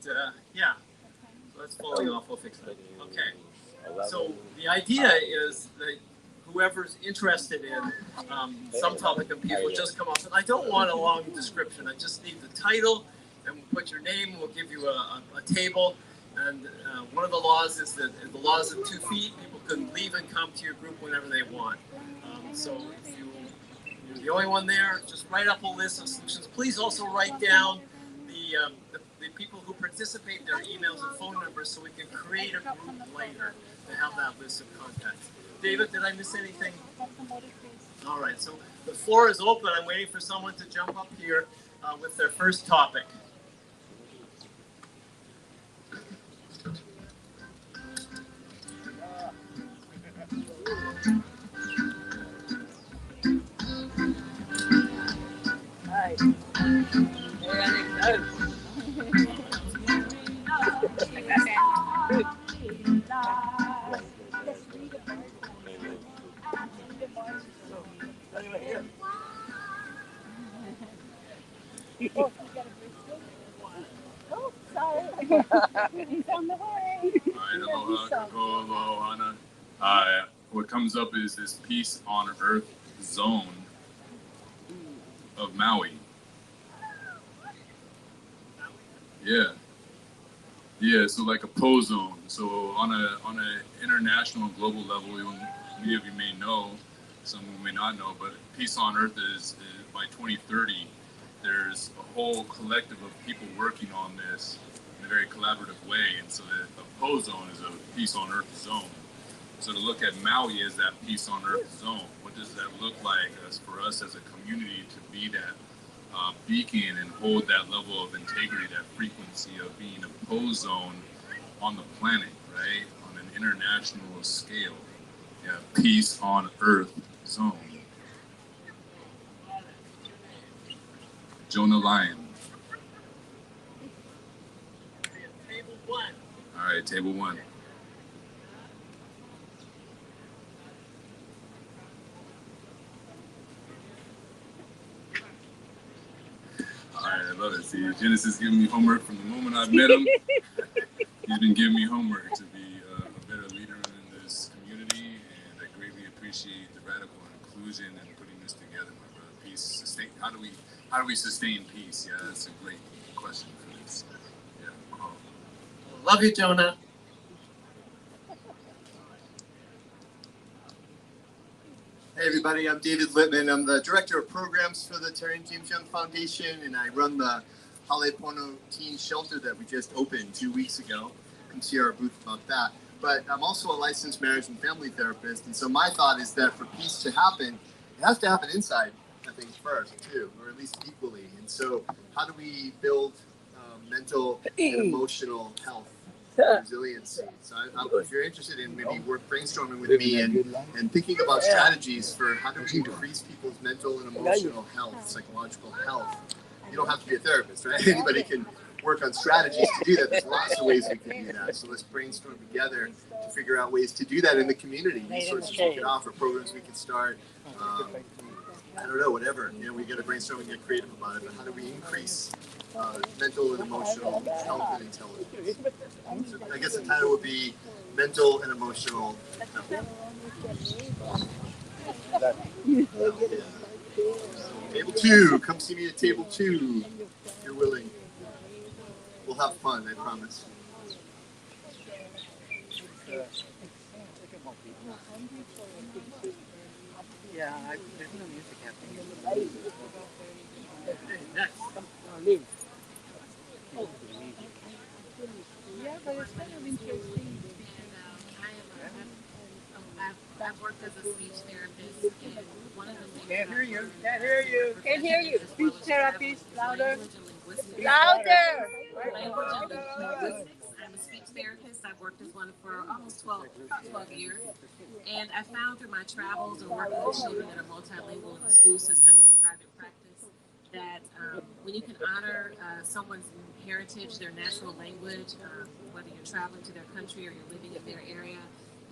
yeah, so that's falling off. We'll fix that. Okay. So the idea is that whoever's interested in some topic of peace will just come up. And I don't want a long description. I just need the title, and we'll put your name. We'll give you a table. And one of the laws is that the laws of 2 feet, people can leave and come to your group whenever they want. So if you're the only one there, just write up a list of solutions. Please also write down the people who participate, their emails and phone numbers, so we can create a group later to have that list of contacts. David, did I miss anything? All right, so the floor is open. I'm waiting for someone to jump up here with their first topic. Hi. Oh, sorry. He's on the way. All right, aloha, Hana. What comes up is this peace on earth zone of Maui. Yeah, so like a H.O.P.E zone. So on a international and global level, many of you may know, some may not know, but Peace on Earth is by 2030, there's a whole collective of people working on this in a very collaborative way. And so the H.O.P.E zone is a Peace on Earth zone. So to look at Maui as that Peace on Earth zone, what does that look like for us as a community to be that beacon and hold that level of integrity, that frequency of being a H.O.P.E zone on the planet, right? On an international scale. Yeah, Peace on Earth zone. Jonah Lyon. Table 1. All right, table 1. All right, I love it. See, Genesis giving me homework from the moment I've met him. He's been giving me homework to be a better leader in this community, and I greatly appreciate the radical inclusion and putting this together, my brother. Peace, sustain. How do we sustain peace? Yeah, that's a great question for this. Yeah. Love you, Jonah. Hey everybody, I'm David Littman. I'm the Director of Programs for the Terry and James Young Foundation, and I run the Halepono Teen Shelter that we just opened 2 weeks ago. Come see our booth about that. But I'm also a licensed marriage and family therapist, and so my thought is that for peace to happen, it has to happen inside, I think, first too, or at least equally. And so how do we build mental and emotional health? Resiliency. So if you're interested in maybe brainstorming with me and thinking about strategies for how do we increase people's mental and emotional health, psychological health, you don't have to be a therapist, right? Anybody can work on strategies to do that. There's lots of ways we can do that. So let's brainstorm together to figure out ways to do that in the community, resources we can offer, programs we can start. I don't know, whatever. You know, we got to brainstorm and get creative about it. But how do we increase mental and emotional health and intelligence? So I guess the title would be Mental and Emotional Health. Table 2, come see me at table 2 if you're willing. We'll have fun, I promise. Yeah, there's no music happening. Next. Yeah, but it's kind of interesting. I've worked as a speech therapist, and one of the things Can't hear you. Can't hear you. Can't hear you. Speech therapist, louder. language and linguistics. Louder. Language and linguistics. I'm a speech therapist. I've worked as one for almost 12 years. And I found through my travels and working with children that are multilingual in the school system and in private practice that when you can honor someone's heritage, their natural language, whether you're traveling to their country or you're living in their area,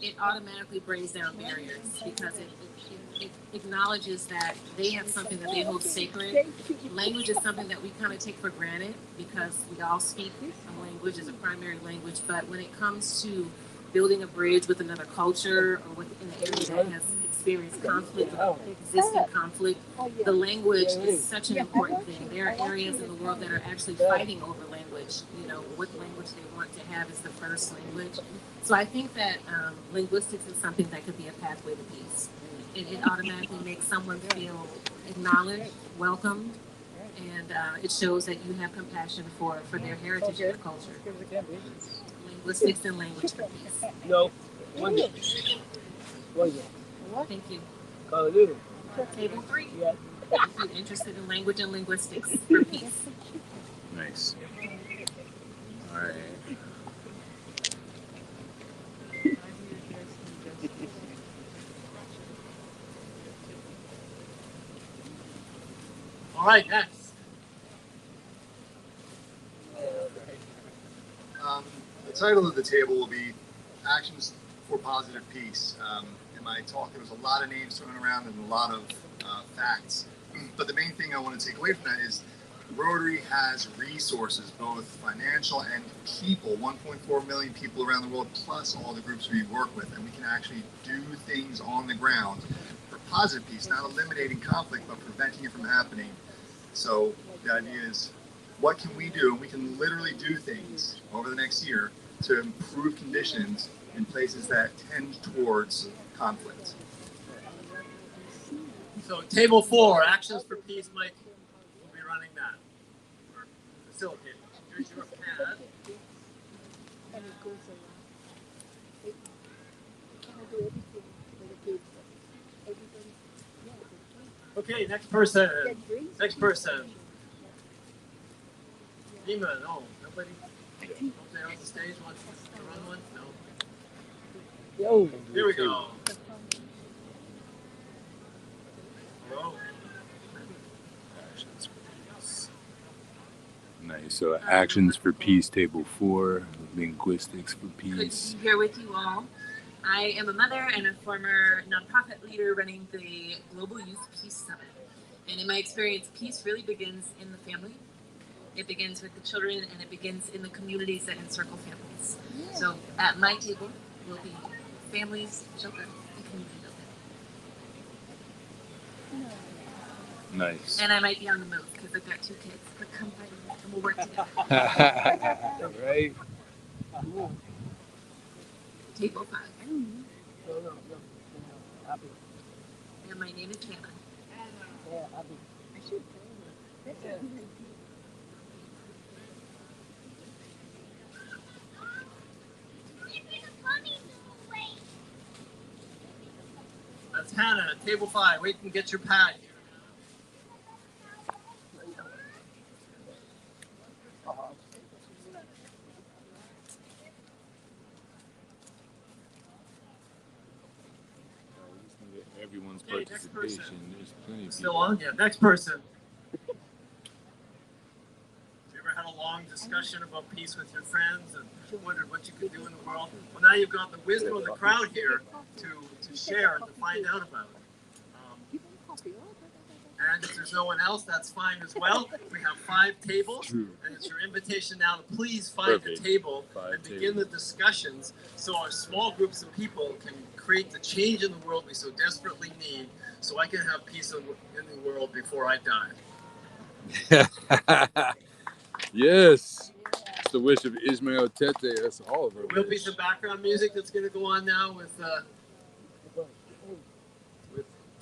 it automatically brings down barriers because it acknowledges that they have something that they hold sacred. Language is something that we kind of take for granted because we all speak a language as a primary language, but when it comes to building a bridge with another culture or with an area that has experienced conflict or existing conflict, the language is such an important thing. There are areas in the world that are actually fighting over language. You know, what language they want to have is the first language. So I think that linguistics is something that could be a pathway to peace. It automatically makes someone feel acknowledged, welcomed, and it shows that you have compassion for their heritage and their culture. Linguistics and language for peace. No. Thank you. Table 3. Yes. If you're interested in language and linguistics for peace. Nice. All right. All right, next. The title of the table will be Actions for Positive Peace. In my talk, there was a lot of names thrown around and a lot of facts. But the main thing I want to take away from that is Rotary has resources, both financial and people, 1.4 million people around the world, plus all the groups we work with. And we can actually do things on the ground for positive peace, not eliminating conflict, but preventing it from happening. So the idea is, what can we do? And we can literally do things over the next year to improve conditions in places that tend towards conflict. So table 4, Actions for Peace, Mike will be running that. Or facilitating. Here's your pad. And it goes around. It cannot do everything for the kids. Everybody, yeah. Okay, next person. Next person. Nima, no, nobody. Nobody on the stage wants to run one? No. Yo. Here we go. Hello. Nice. So actions for peace, table 4, linguistics for Good peace. to be here with you all. I am a mother and a former nonprofit leader running the Global Youth Peace Summit. And in my experience, peace really begins in the family. It begins with the children, and it begins in the communities that encircle families. So at my table will be families, children, and community building. Nice. And I might be on the move because I've got 2 kids, but come by and we'll work together. Right. Table 5. And my name is Hannah. I should tell her. That's Hannah, table 5. Wait and get your pad here. Everyone's Okay, next person. participation. There's plenty of Still people. on? Yeah, next person. Have you ever had a long discussion about peace with your friends and wondered what you could do in the world? Well, now you've got the wisdom of the crowd here to share and to find out about. And if there's no one else, that's fine as well. We have 5 tables, True. and it's your invitation now to please find a table and begin the discussions so our small groups of people can create the change in the world we so desperately need, so I can have peace in the world before I die. Yes. It's the wish of Ismail Tete. That's all of our There'll be wish. some background music that's going to go on now with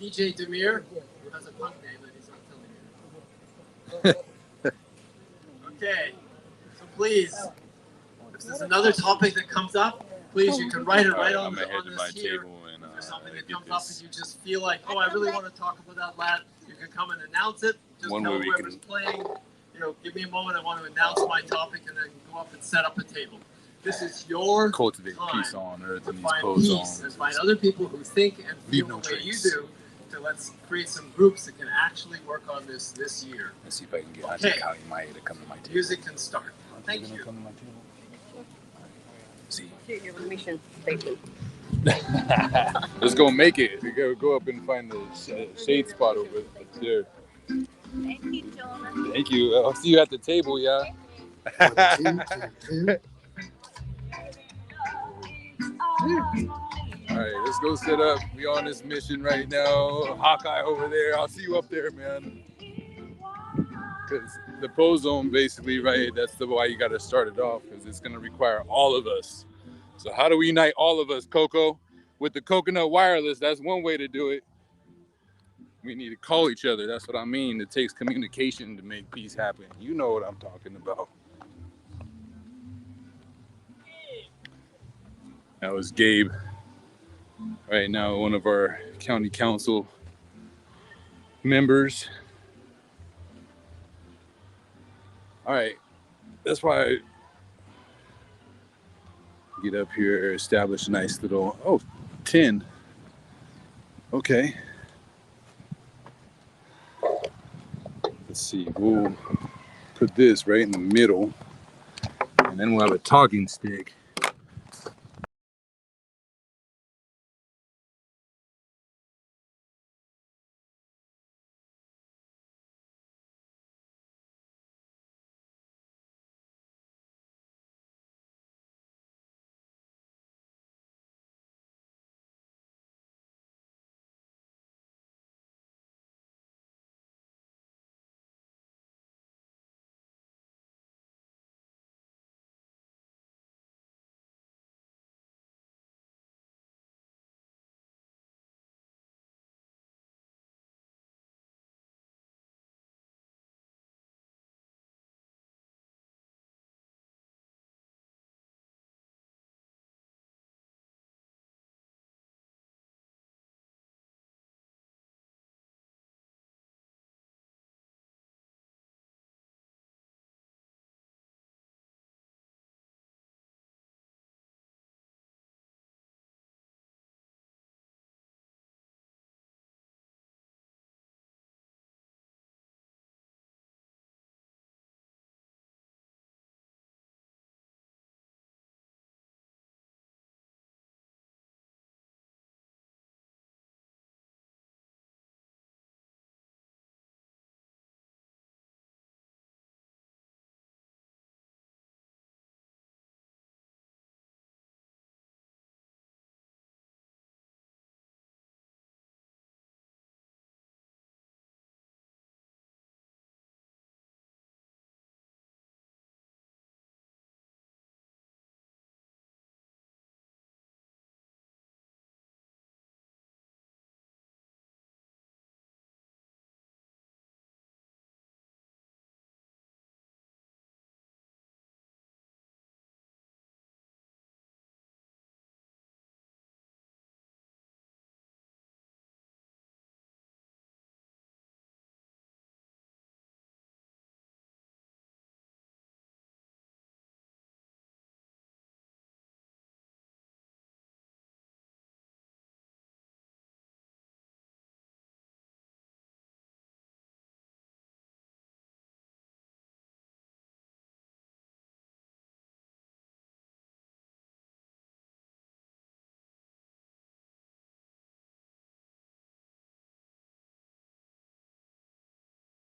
DJ Demir, who has a punk name that he's not telling you. Okay, so please, if there's another topic that comes up, please, you can write it right on this here. Table and If there's something that get comes up this. and you just feel like, oh, I really want to talk about that, lad, you can come and announce it. Just One tell way we whoever's can- playing, give me a moment, I want to announce my topic, and then go up and set up a table. This is your Cultivate time peace on earth to in these find pose peace zones. and find other people who think and feel Leave no the way you trace. do. So let's create some groups that can actually work on this year. Let's see if I can get Okay. Auntie Kali Maya to come to my table. Music can start. Thank you. Come to my table. See. Your mission statement. Let's go make it. We gotta go up and find the shade spot over there. Thank you, Jonah. Thank you. I'll see you at the table, yeah. All right, let's go set up. We on this mission right now. Hawkeye over there. I'll see you up there, man. Because the pose zone, basically, right? That's the why you got to start it off, because it's gonna require all of us. So how do we unite all of us, Coco? With the coconut wireless, that's one way to do it. We need to call each other. That's what I mean. It takes communication to make peace happen. You know what I'm talking about. That was Gabe. Right now, one of our county council members. All right. That's why I get up here, establish a nice little, 10. Okay. Let's see. We'll put this right in the middle, and then we'll have a talking stick.